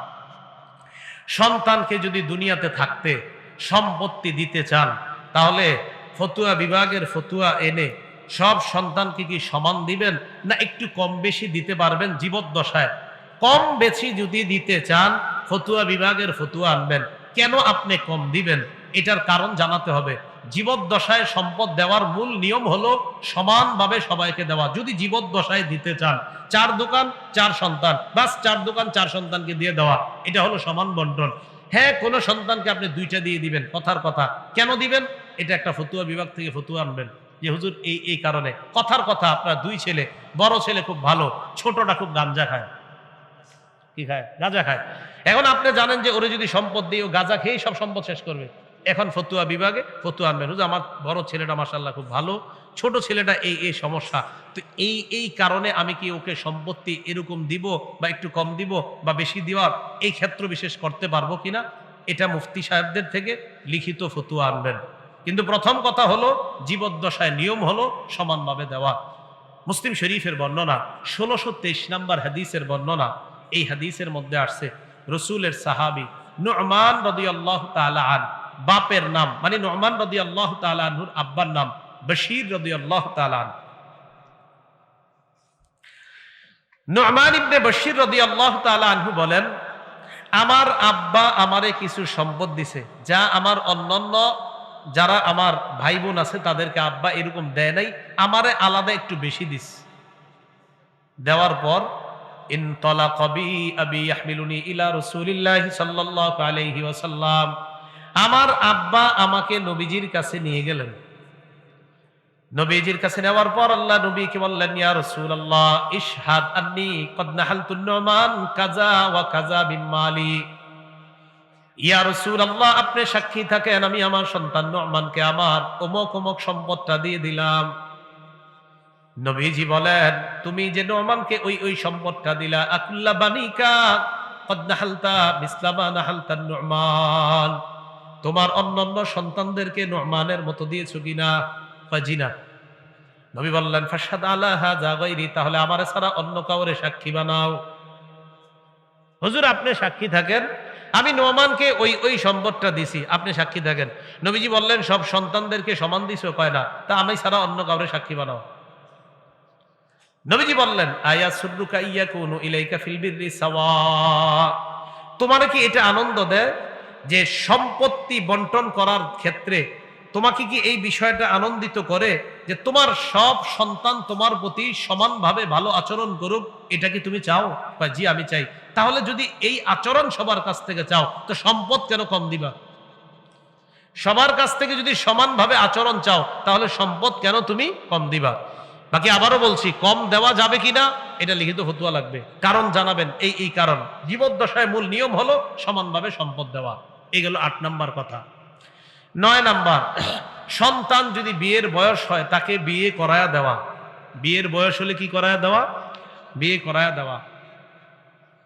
সন্তানকে যদি দুনিয়াতে থাকতে সম্পত্তি দিতে চান, তাহলে ফতুয়া বিভাগের ফতুয়া এনে সব সন্তানকে কি সমান দিবেন, না একটু কম বেশি দিতে পারবেন জীবদ্দশায়? কম বেশি যদি দিতে চান, ফতুয়া বিভাগের ফতুয়া আনবেন। কেন আপনি কম দিবেন, এটার কারণ জানাতে হবে। জীবদ্দশায় সম্পদ দেওয়ার মূল নিয়ম হলো সমানভাবে সবাইকে দেওয়া। যদি জীবদ্দশায় দিতে চান, 4 দোকান 4 সন্তান, বাস 4 দোকান 4 সন্তানকে দিয়ে দেওয়া, এটা হলো সমান বন্টন। হ্যাঁ, কোন সন্তানকে আপনি 2টা দিয়ে দিবেন, কথার কথা। কেন দিবেন? এটা একটা ফতুয়া বিভাগ থেকে ফতুয়া আনবেন যে হুজুর এই কারণে। কথার কথা, আপনার 2 ছেলে, বড় ছেলে খুব ভালো, ছোটটা খুব গাঞ্জা খায়। কি খায়? গাঁজা খায়। এখন আপনি জানেন যে ওরে যদি সম্পদ দিয়ে ও গাঁজা খেয়ে সব সম্পদ শেষ করবে। এখন ফতুয়া বিভাগে ফতুয়া আনবেন, হুজুর আমার বড় ছেলেটা মাশাআল্লাহ খুব ভালো, ছোট ছেলেটা এই সমস্যা, তো এই কারণে আমি কি ওকে সম্পত্তি এরকম দিব বা একটু কম দিব বা বেশি দেওয়ার এই ক্ষেত্র বিশেষ করতে পারবো কিনা, এটা মুফতি সাহেবদের থেকে লিখিত ফতুয়া আনবেন। কিন্তু প্রথম কথা হলো জীবদ্দশায় নিয়ম হলো সমানভাবে দেওয়া। মুসলিম শরীফের বর্ণনা, 1623 নম্বর হাদিসের বর্ণনা। এই হাদিসের মধ্যে আসছে, রসুলের সাহাবী নু'মান রাদিয়াল্লাহু তাআলা আনহু, বাপের নাম মানে নু'মান রাদিয়াল্লাহু তাআলা আনহুর আব্বার নাম বশীর রাদিয়াল্লাহু তাআলা আনহু। নু'মান ইবনে বশীর রাদিয়াল্লাহু তাআলা আনহু বলেন, আমার আব্বা আমারে কিছু সম্পদ দিছে, যা আমার অন্যান্য যারা আমার ভাই বোন আছে তাদেরকে আব্বা এরকম দেয় নাই, আমারে আলাদা একটু বেশি দিস। দেওয়ার পর ইনতালাকা বি আবি ইয়াহমিলুনি ইলা রাসূলিল্লাহি সাল্লাল্লাহু আলাইহি ওয়াসাল্লাম, আমার আব্বা আমাকে নবীজির কাছে নিয়ে গেলেন। নবীজির কাছে নেওয়ার পর আল্লাহ নবীকে বললেন, ইয়া রাসূলুল্লাহ ইশহাদ আন্নী ক্বাদ নাহালতু নু'মান কাযা ওয়া কাযা বিন মালি। ইয়া রাসূলুল্লাহ, আপনি সাক্ষী থাকেন, আমি আমার সন্তান নু'মানকে আমার অমুক অমুক সম্পদটা দিয়ে দিলাম। নবীজি বলেন, তুমি যে নু'মানকে ওই সম্পদটা দিলা, আকুল্লা বানিকা ক্বাদ নাহালতা মিসলা মা নাহালতা নু'মান, তোমার অন্যান্য সন্তানদেরকে নু'মানের মতো দিয়েছো কিনা? ফাজিনা। নবী বললেন, ফাশহাদ আলা হাযা গায়রি, তাহলে আমারে ছাড়া অন্য কাউরে সাক্ষী বানাও। হুজুর আপনি সাক্ষী থাকেন, আমি নোমানকে ওই সম্পদটা দিছি, আপনি সাক্ষী থাকেন। নবীজি বললেন সব সন্তানদেরকে সমান দিছো? কয় না। তা আমি ছাড়া অন্য কাউরে সাক্ষী বানাও। নবীজি বললেন আয়া সুররুকা ইয়াকুনু ইলাইকা ফিল বিররি সাওয়া, তোমার কি এটা আনন্দ দেয় যে সম্পত্তি বন্টন করার ক্ষেত্রে তোমাকে কি এই বিষয়টা আনন্দিত করে যে তোমার সব সন্তান তোমার প্রতি সমানভাবে ভালো আচরণ করুক? এটা কি তুমি চাও? জি আমি চাই। তাহলে যদি এই আচরণ সবার কাছ থেকে চাও তো সম্পদ কেন কম দিবা? সবার কাছ থেকে যদি সমানভাবে আচরণ চাও তাহলে সম্পদ কেন তুমি কম দিবা? বাকি আবারও বলছি, কম দেওয়া যাবে কিনা এটা লিখিত ফতোয়া লাগবে, কারণ জানাবেন এই কারণ। জীবদ্দশায় মূল নিয়ম হলো সমানভাবে সম্পদ দেওয়া। এগুলো 8 নাম্বার কথা। 9 নাম্বার, সন্তান যদি বিয়ের বয়স হয় তাকে বিয়ে করায়া দেওয়া। বিয়ের বয়স হলে কি করায়া দেওয়া? বিয়ে করায়া দেওয়া।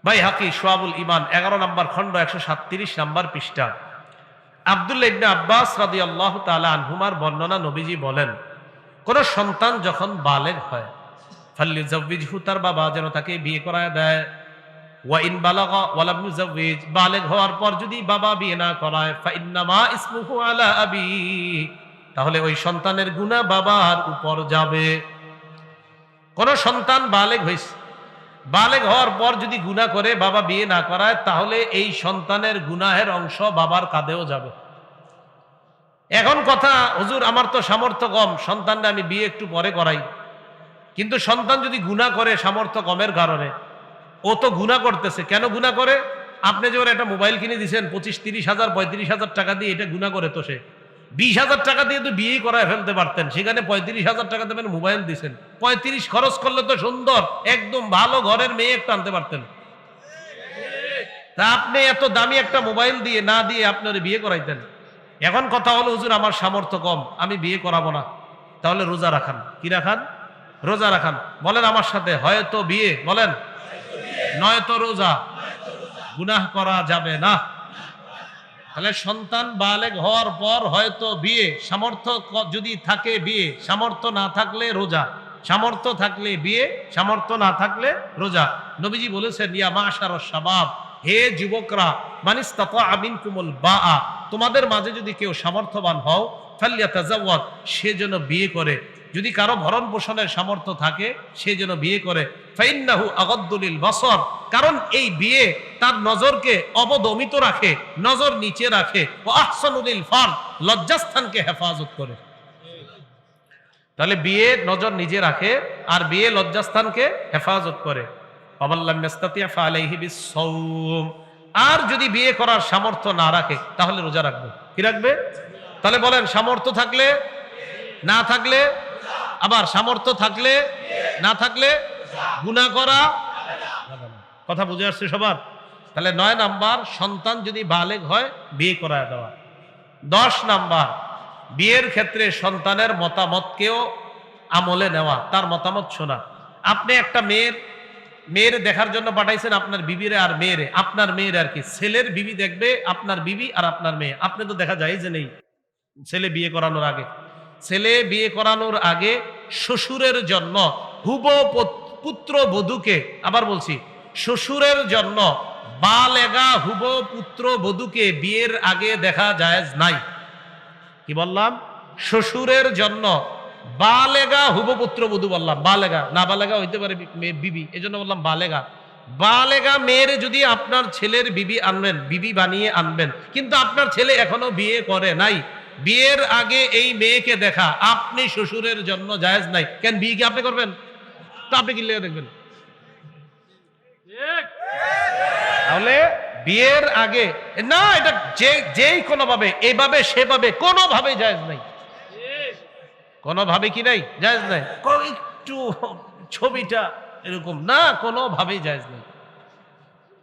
বাইহাকি শুআবুল ঈমান 11 নাম্বার খণ্ড 137 নাম্বার পৃষ্ঠা। আব্দুল্লাহ ইবনে আব্বাস রাদিয়াল্লাহু তাআলা আনহুমার বর্ণনা, নবীজি বলেন কোন সন্তান যখন বালেগ হয় ফাল্যুযাওবিজহু, তার বাবা যেন তাকে বিয়ে করায় দেয়। ওয়া ইন বালাগা ওয়া লাম ইউযাওবিজ, বালেগ হওয়ার পর যদি বাবা বিয়ে না করায় ফাইন্নামা ইসমুহু আলা আবি, তাহলে ওই সন্তানের গুনাহ বাবার উপর যাবে। কোন সন্তান বালেগ হইছে, বালেগ হওয়ার পর যদি গুনাহ করে বাবা বিয়ে না করায়, তাহলে এই সন্তানের গুনাহের অংশ বাবার কাঁধেও যাবে। এখন কথা, হুজুর আমার তো সামর্থ্য কম, সন্তানটা আমি বিয়ে একটু পরে করাই। কিন্তু সন্তান যদি গুনাহ করে সামর্থ্য কমের কারণে, ও তো গুনাহ করতেছে। কেন গুনাহ করে? আপনি যে ওর একটা মোবাইল কিনে দিয়েছেন 25-30 হাজার 35 হাজার টাকা দিয়ে, এটা গুনাহ করে তো সে 20 হাজার টাকা দিয়ে তো বিয়ে করায় ফেলতে পারতেন, সেখানে 35 হাজার টাকা দেবেন মোবাইল দিয়েছেন। 35 খরচ করলে তো সুন্দর একদম ভালো ঘরের মেয়ে একটু আনতে পারতেন। তা আপনি এত দামি একটা মোবাইল দিয়ে না দিয়ে আপনার বিয়ে করাইতেন। এখন কথা হলো হুজুর আমার সামর্থ্য কম, আমি বিয়ে করাবো না। তাহলে রোজা রাখান। কি রাখান? রোজা রাখান। বলেন আমার সাথে, হয়তো বিয়ে, বলেন, নয়তো রোজা। গুনাহ করা যাবে না। তাহলে সন্তান বালেগ হওয়ার পর হয়তো বিয়ে, সামর্থ্য যদি থাকে বিয়ে, সামর্থ্য না থাকলে রোজা। সামর্থ্য থাকলে বিয়ে, সামর্থ্য না থাকলে রোজা। নবীজি বলেছেন ইয়া মাশারাশ শাবাব, হে যুবকরা, মানিস্তাতা মিনকুমুল বাআ, তোমাদের মাঝে যদি কেউ সামর্থ্যবান হও ফালইয়াতাজাওয়াজ, সে যেন বিয়ে করে। যদি কারো ভরণ পোষণের সামর্থ্য থাকে সে যেন বিয়ে করে। ফাইন্নাহু আগাদ্দু লিল বাসার, কারণ এই বিয়ে তার নজরকে অবদমিত রাখে, নজর নিচে রাখে। ওয়া আহসানু লিল ফারজ, লজ্জাস্থানকে হেফাজত করে। তাহলে বিয়ে নজর নিজে রাখে আর বিয়ে লজ্জাস্থানকে হেফাজত করে। ওয়াল্লাম ইস্তাতি ফালাইহি বিসসাওম, আর যদি বিয়ে করার সামর্থ্য না রাখে তাহলে রোজা রাখবে। কি রাখবে? তাহলে বলেন, সামর্থ্য থাকলে, না থাকলে, আবার সামর্থ্য থাকলে, না থাকলে গুনাহ করা। কথা বুঝে আসছে সবার? তাহলে 9 নাম্বার, সন্তান যদি বালেগ হয় বিয়ে করায় দেওয়া। 10 নাম্বার, বিয়ের ক্ষেত্রে সন্তানের মতামতকেও আমলে নেওয়া, তার মতামত শোনা। আপনি একটা মেয়ের দেখার জন্য পাঠাইছেন আপনার বিবিরে আর মেয়েরে, আপনার মেয়ের আর কি, ছেলের বিবি দেখবে আপনার বিবি আর আপনার মেয়ে। আপনি তো দেখা যায় যে নেই ছেলে বিয়ে করানোর আগে। ছেলে বিয়ে করানোর আগে শ্বশুরের জন্য পুত্র বধূকে, আবার বলছি, শ্বশুরের জন্য বালেগা হুব পুত্র বধূকে বিয়ের আগে দেখা জায়েজ নাই। কি বললাম? শ্বশুরের জন্য বালেগা হুব পুত্র বধূ বললাম, বালেগা, না বালেগা হইতে পারে বিবি, এজন্য বললাম বালেগা। বালেগা মেয়ের যদি আপনার ছেলের বিবি আনবেন, বিবি বানিয়ে আনবেন, কিন্তু আপনার ছেলে এখনো বিয়ে করে নাই, বিয়ের আগে এই মেয়েকে দেখা আপনি শ্বশুরের জন্য জায়েজ নাই। কেন? বিয়ে কি আপনি করবেন? তো আপনি কি লেগে দেখবেন? তাহলে বিয়ের আগে না, এটা যেই কোনোভাবে, এভাবে সেভাবে কোনোভাবে জায়েজ নাই। কোনোভাবে কি নাই? জায়েজ নাই। একটু ছবিটা এরকম না, কোনোভাবেই জায়েজ নাই।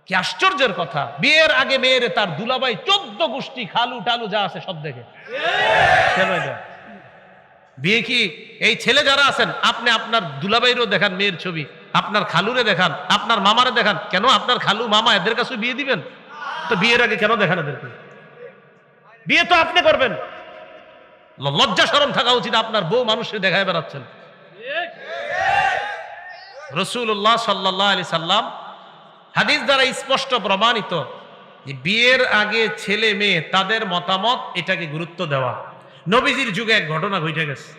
কি আশ্চর্যের কথা! বিয়ের আগে মেয়ের তার দুলাভাই 14 গোষ্ঠী খালু টালু যা আছে সব দেখে। বিয়ে কি এই ছেলে যারা আছেন, আপনি আপনার দুলাভাইরও দেখান মেয়ের ছবি, আপনার খালুরে দেখান, আপনার মামারে দেখান। কেন? আপনার খালু মামা এদের কাছে বিয়ে দিবেন? তো বিয়ের আগে কেন দেখান এদেরকে? বিয়ে তো আপনি করবেন। লজ্জা শরম থাকা উচিত। আপনার বউ মানুষকে দেখায় বেড়াচ্ছেন। রাসূলুল্লাহ সাল্লাল্লাহু আলাইহি সাল্লাম হাদিস দ্বারা স্পষ্ট প্রমাণিত যে বিয়ের আগে ছেলে মেয়ে তাদের মতামত এটাকে গুরুত্ব দেওয়া। নবীজির যুগে এক ঘটনা ঘটে গেছে।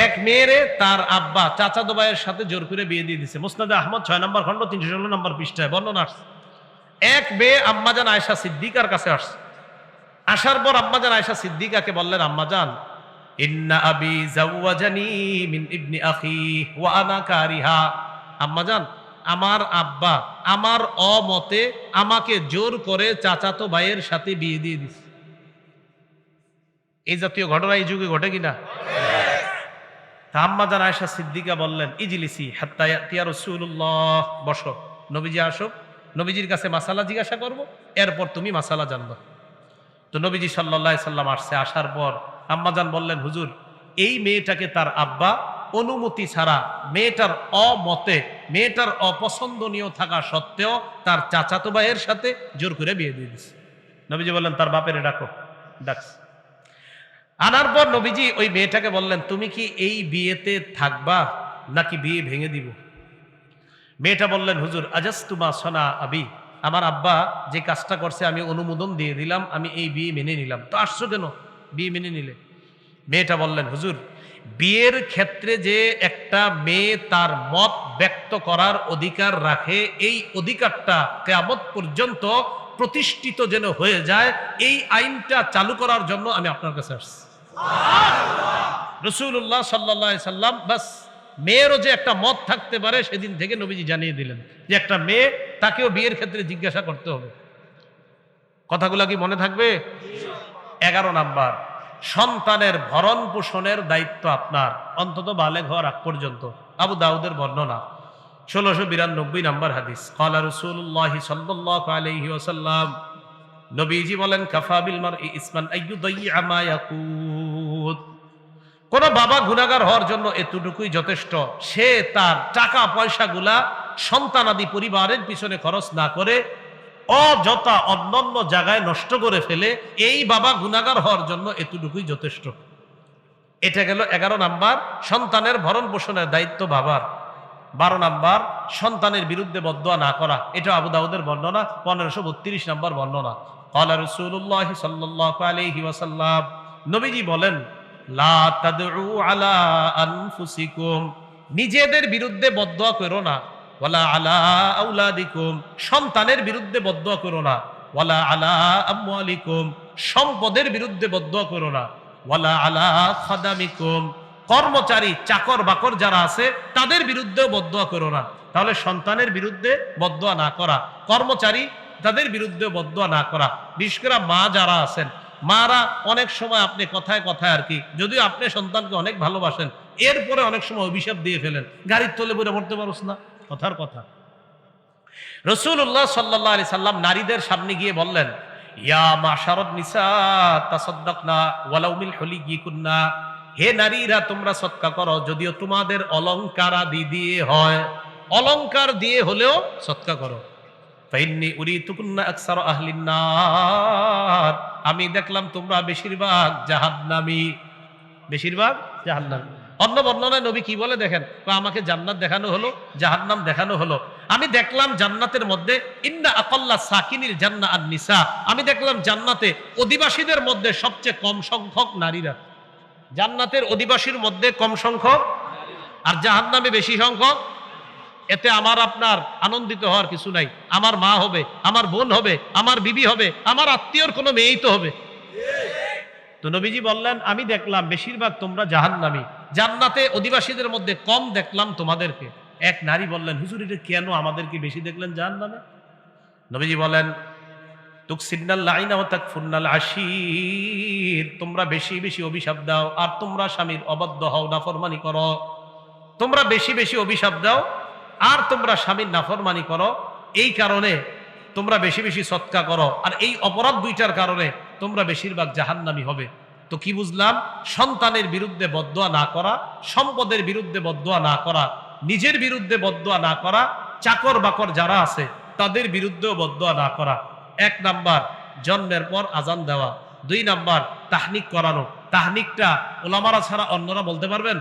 এক মেয়েরে তার আব্বা চাচাতো ভাইয়ের সাথে জোর করে বিয়ে দিয়ে দিছে। মুসনাদে আহমদ 6 নম্বর খণ্ড 316 নম্বর পৃষ্ঠায় বর্ণনা আসছে। এক মেয়ে আম্মাজান আয়েশা সিদ্দিকার কাছে আসছে। আসার পর আম্মাজান আয়েশা সিদ্দিকাকে বললেন, আম্মাজান, ইন্না আবি জাওয়াজানি মিন ইবনি আখি ওয়া আনা কারিহা। আম্মাজান, আমার আব্বা আমার অমতে আমাকে জোর করে চাচাতো ভাইয়ের সাথে বিয়ে দিয়ে দিছে। এই জাতীয় ঘটনা এই যুগে ঘটে কিনা? আম্মাজান আয়েশা সিদ্দিকা বললেন, ইজলিসি হাত্তা ইয়াতিয়া রাসূলুল্লাহ, বসো, নবীজি আসুক, নবীজির কাছে মাসালা জিজ্ঞাসা করব, এরপর তুমি মাসালা জানবা। তো নবীজি সাল্লাল্লাহু আলাইহি সাল্লাম আসছে। আসার পর আম্মাজান বললেন, হুজুর, এই মেয়েটাকে তার আব্বা অনুমতি ছাড়া, মেয়েটার অমতে, মেয়েটার অপছন্দনীয় থাকা সত্ত্বেও তার চাচাতো ভাইয়ের সাথে জোর করে বিয়ে দিয়ে দিছে। নবীজি বললেন, তার বাপেরে ডাকো। ডাকছে। আনার পর নবীজি ওই মেয়েটাকে বললেন, তুমি কি এই বিয়েতে থাকবা নাকি বিয়ে ভেঙে দিব? মেয়েটা বললেন, হুজুর, আজাস্তুমা সনা আবি, আমার আব্বা যে কাজটা করছে আমি অনুমোদন দিয়ে দিলাম, আমি এই বিয়ে মেনে নিলাম। তো আসছো কেন বিয়ে মেনে নিলে? মেয়েটা বললেন, হুজুর, বিয়ের ক্ষেত্রে যে একটা মেয়ে তার মত ব্যক্ত করার অধিকার রাখে, এই অধিকারটা কিয়ামত পর্যন্ত প্রতিষ্ঠিত যেন হয়ে যায়, এই আইনটা চালু করার জন্য আমি আপনার কাছে আসছি। রাসূলুল্লাহ সাল্লাল্লাহু আলাইহি সাল্লাম বাস মেয়েরও যে একটা মত থাকতে পারে সেদিন থেকে নবীজি জানিয়ে দিলেন যে একটা মেয়ে, তাকেও বিয়ের ক্ষেত্রে জিজ্ঞাসা করতে হবে। কথাগুলো কি মনে থাকবে? 11 নাম্বার, সন্তানের ভরণ পোষণের দায়িত্ব আপনার, অন্তত বালেগ হওয়ার আগ পর্যন্ত। আবু দাউদের বর্ণনা, 1692 নাম্বার হাদিস। ক্বালা রাসূলুল্লাহ সাল্লাল্লাহু আলাইহি ওয়াসাল্লাম, নবীজি বলেন, কাফা বিল মারই ইসমান আইয়ুদাইয়া মা ইয়াকুত। কোন বাবা গুনাহগার হওয়ার জন্য এতটুকুই যথেষ্ট, সে তার টাকা পয়সাগুলা সন্তানাদি পরিবারের পিছনে খরচ না করে অযথা অন্যান্য জায়গায় নষ্ট করে ফেলে, এই বাবা গুনাহগার হওয়ার জন্য এতটুকুই যথেষ্ট। এটা গেল 11 নাম্বার, সন্তানের ভরণ পোষণের দায়িত্ব বাবার। 12 নাম্বার, সন্তানের বিরুদ্ধে বদদোয়া না করা। এটা আবু দাউদের বর্ণনা, 1532 নাম্বার বর্ণনা। ক্বালা রাসূলুল্লাহ সাল্লাল্লাহু আলাইহি ওয়াসাল্লাম, নবীজি বলেন, লা তাদউ আলা আনফুসিকুম, নিজেদের বিরুদ্ধে বদদোয়া করো না। ওয়ালা আলা আওলাদিকুম, সন্তানের বিরুদ্ধে বদদোয়া করো না। ওয়ালা আলা আমওয়ালিকুম, সম্পদের বিরুদ্ধে বদদোয়া করো না। ওয়ালা আলা খাদামিকুম, কর্মচারী চাকর বাকর যারা আছে তাদের বিরুদ্ধেও বদদোয়া করো না। তাহলে সন্তানের বিরুদ্ধে বদদোয়া না করা, কর্মচারী তাদের বিরুদ্ধে বদদোয়া না করা। বিশেষ করে মা যারা আছেন, মারা অনেক সময় আপনি কথায় কথায় আর কি, যদিও আপনি সন্তানকে অনেক ভালোবাসেন, এরপরে অনেক সময় অভিশাপ দিয়ে ফেলেন, গাড়ির তলে পড়ে মরতে পারোস না, কথার কথা। রাসূলুল্লাহ সাল্লাল্লাহু আলাইহি সাল্লাম নারীদের সামনে গিয়ে বললেন, ইয়া মাশারাত নিসা তাসাদদাকনা ওয়ালাউ মিন হুলিয়িকুন্না, হে নারীরা, তোমরা সদকা করো, যদিও তোমাদের অলংকার আদি দিয়ে হয়, অলংকার দিয়ে হলেও সদকা করো। ফাইন্নী উরিতুকুন্না আকসার আহলিন নার, আমি দেখলাম তোমরা বেশিরভাগ জাহান্নামী, বেশিরভাগ জাহান্নামী। অন্য বর্ণনায় নবী কি বলে দেখেন, আমাকে জান্নাত দেখানো হলো, জাহান্নাম দেখানো হলো। আমি দেখলাম জান্নাতের মধ্যে ইন্না আকাল্লা সাকিনিল জান্নাহ আন নিসা, আমি দেখলাম জান্নাতে অধিবাসীদের মধ্যে সবচেয়ে কম সংখ্যক নারীরা। জান্নাতের অধিবাসীর মধ্যে কম সংখ্যক, আর জাহান্নামে বেশি সংখ্যক। এতে আমার আপনার আনন্দিত হওয়ার কিছু নাই। আমার মা হবে, আমার বোন হবে, আমার বিবি হবে, আমার আত্মীয়র কোনো মেয়েই তো হবে। তো নবীজি বললেন, আমি দেখলাম বেশিরভাগ তোমরা জাহান্নামী, জান্নাতে অধিবাসীদের মধ্যে কম দেখলাম তোমাদেরকে। এক নারী বললেন, হুজুর, এটা কেন আমাদেরকে বেশি দেখলেন জাহান্নামে? নবীজি বলেন, তুকসিন্নাল লাইনা ওয়া তাকফুন্নাল আশির, তোমরা বেশি বেশি অভিশাপ দাও আর তোমরা স্বামীর অবাধ্য হও, নাফরমানি করো। তোমরা বেশি বেশি অভিশাপ দাও আর তোমরা স্বামীর নাফরমানি করো, এই কারণে তোমরা বেশি বেশি সদকা করো, আর এই অপরাধ দুইটার কারণে তোমরা বেশিরভাগ জাহান্নামী হবে। তো কি বুঝলাম? সন্তানের বিরুদ্ধে বদদোয়া না করা, সম্পদের বিরুদ্ধে বদদোয়া না করা, নিজের বিরুদ্ধে বদদোয়া না করা, চাকর বাকর যারা আছে তাদের বিরুদ্ধেও বদদোয়া না করা। 1 নাম্বার, জন্মের পর আজান দেওয়া। 2 নাম্বার, তাহনিক করানো। তাহনিকটা ওলামারা ছাড়া অন্যরা বলতে পারবেন?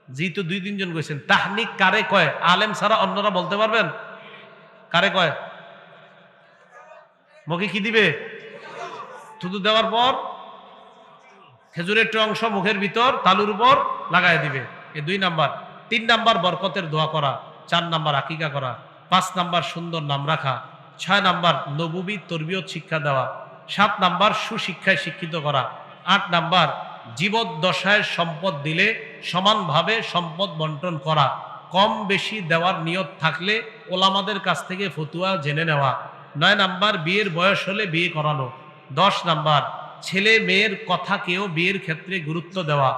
জি, তো 2-3 জন কইছেন। তাহনিক কারে কয়? আলেম ছাড়া অন্যরা বলতে পারবেন? কারে কয়? মুখে কি দিবে? থুতু দেওয়ার পর খেজুরের একটু অংশ মুখের ভিতর তালুর উপর লাগায় দিবে। এই 2 নাম্বার। 3 নাম্বার বরকতের দোয়া করা। 4 নাম্বার আকিকা করা। 5 নাম্বার সুন্দর নাম রাখা। 6 নাম্বার নবুবী তরবিয়ত শিক্ষা দেওয়া। 7 নাম্বার সুশিক্ষায় শিক্ষিত করা। 8 নাম্বার জীবদ্দশায় সম্পদ দিলে সমানভাবে সম্পদ বন্টন করা। কম বেশি দেওয়ার নিয়ত থাকলে ওলামাদের কাছ থেকে ফতুয়া জেনে নেওয়া। 9 নাম্বার বিয়ের বয়স হলে বিয়ে করানো। 10 নাম্বার ছেলে মেয়ের কথা কেউ বিয়ের ক্ষেত্রে গুরুত্ব দেওয়া।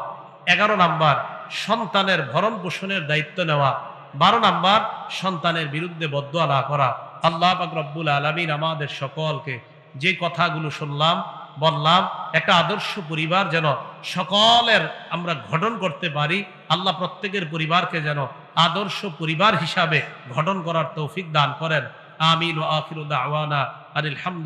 11 নাম্বার সন্তানের ভরণ পোষণের দায়িত্ব নেওয়া। 12 নাম্বার সন্তানের বিরুদ্ধে বদদুয়া না করা। আল্লাহ পাক রব্বুল আলামিন আমাদের সকলকে যে কথাগুলো শুনলাম বললাম একটা আদর্শ পরিবার যেন সকলের আমরা গঠন করতে পারি। আল্লাহ প্রত্যেকের পরিবারকে যেন আদর্শ পরিবার হিসাবে গঠন করার তৌফিক দান করেন। আমিন ওয়া আখিরু দাওয়ানা আনিল হামদুলিল্লাহ।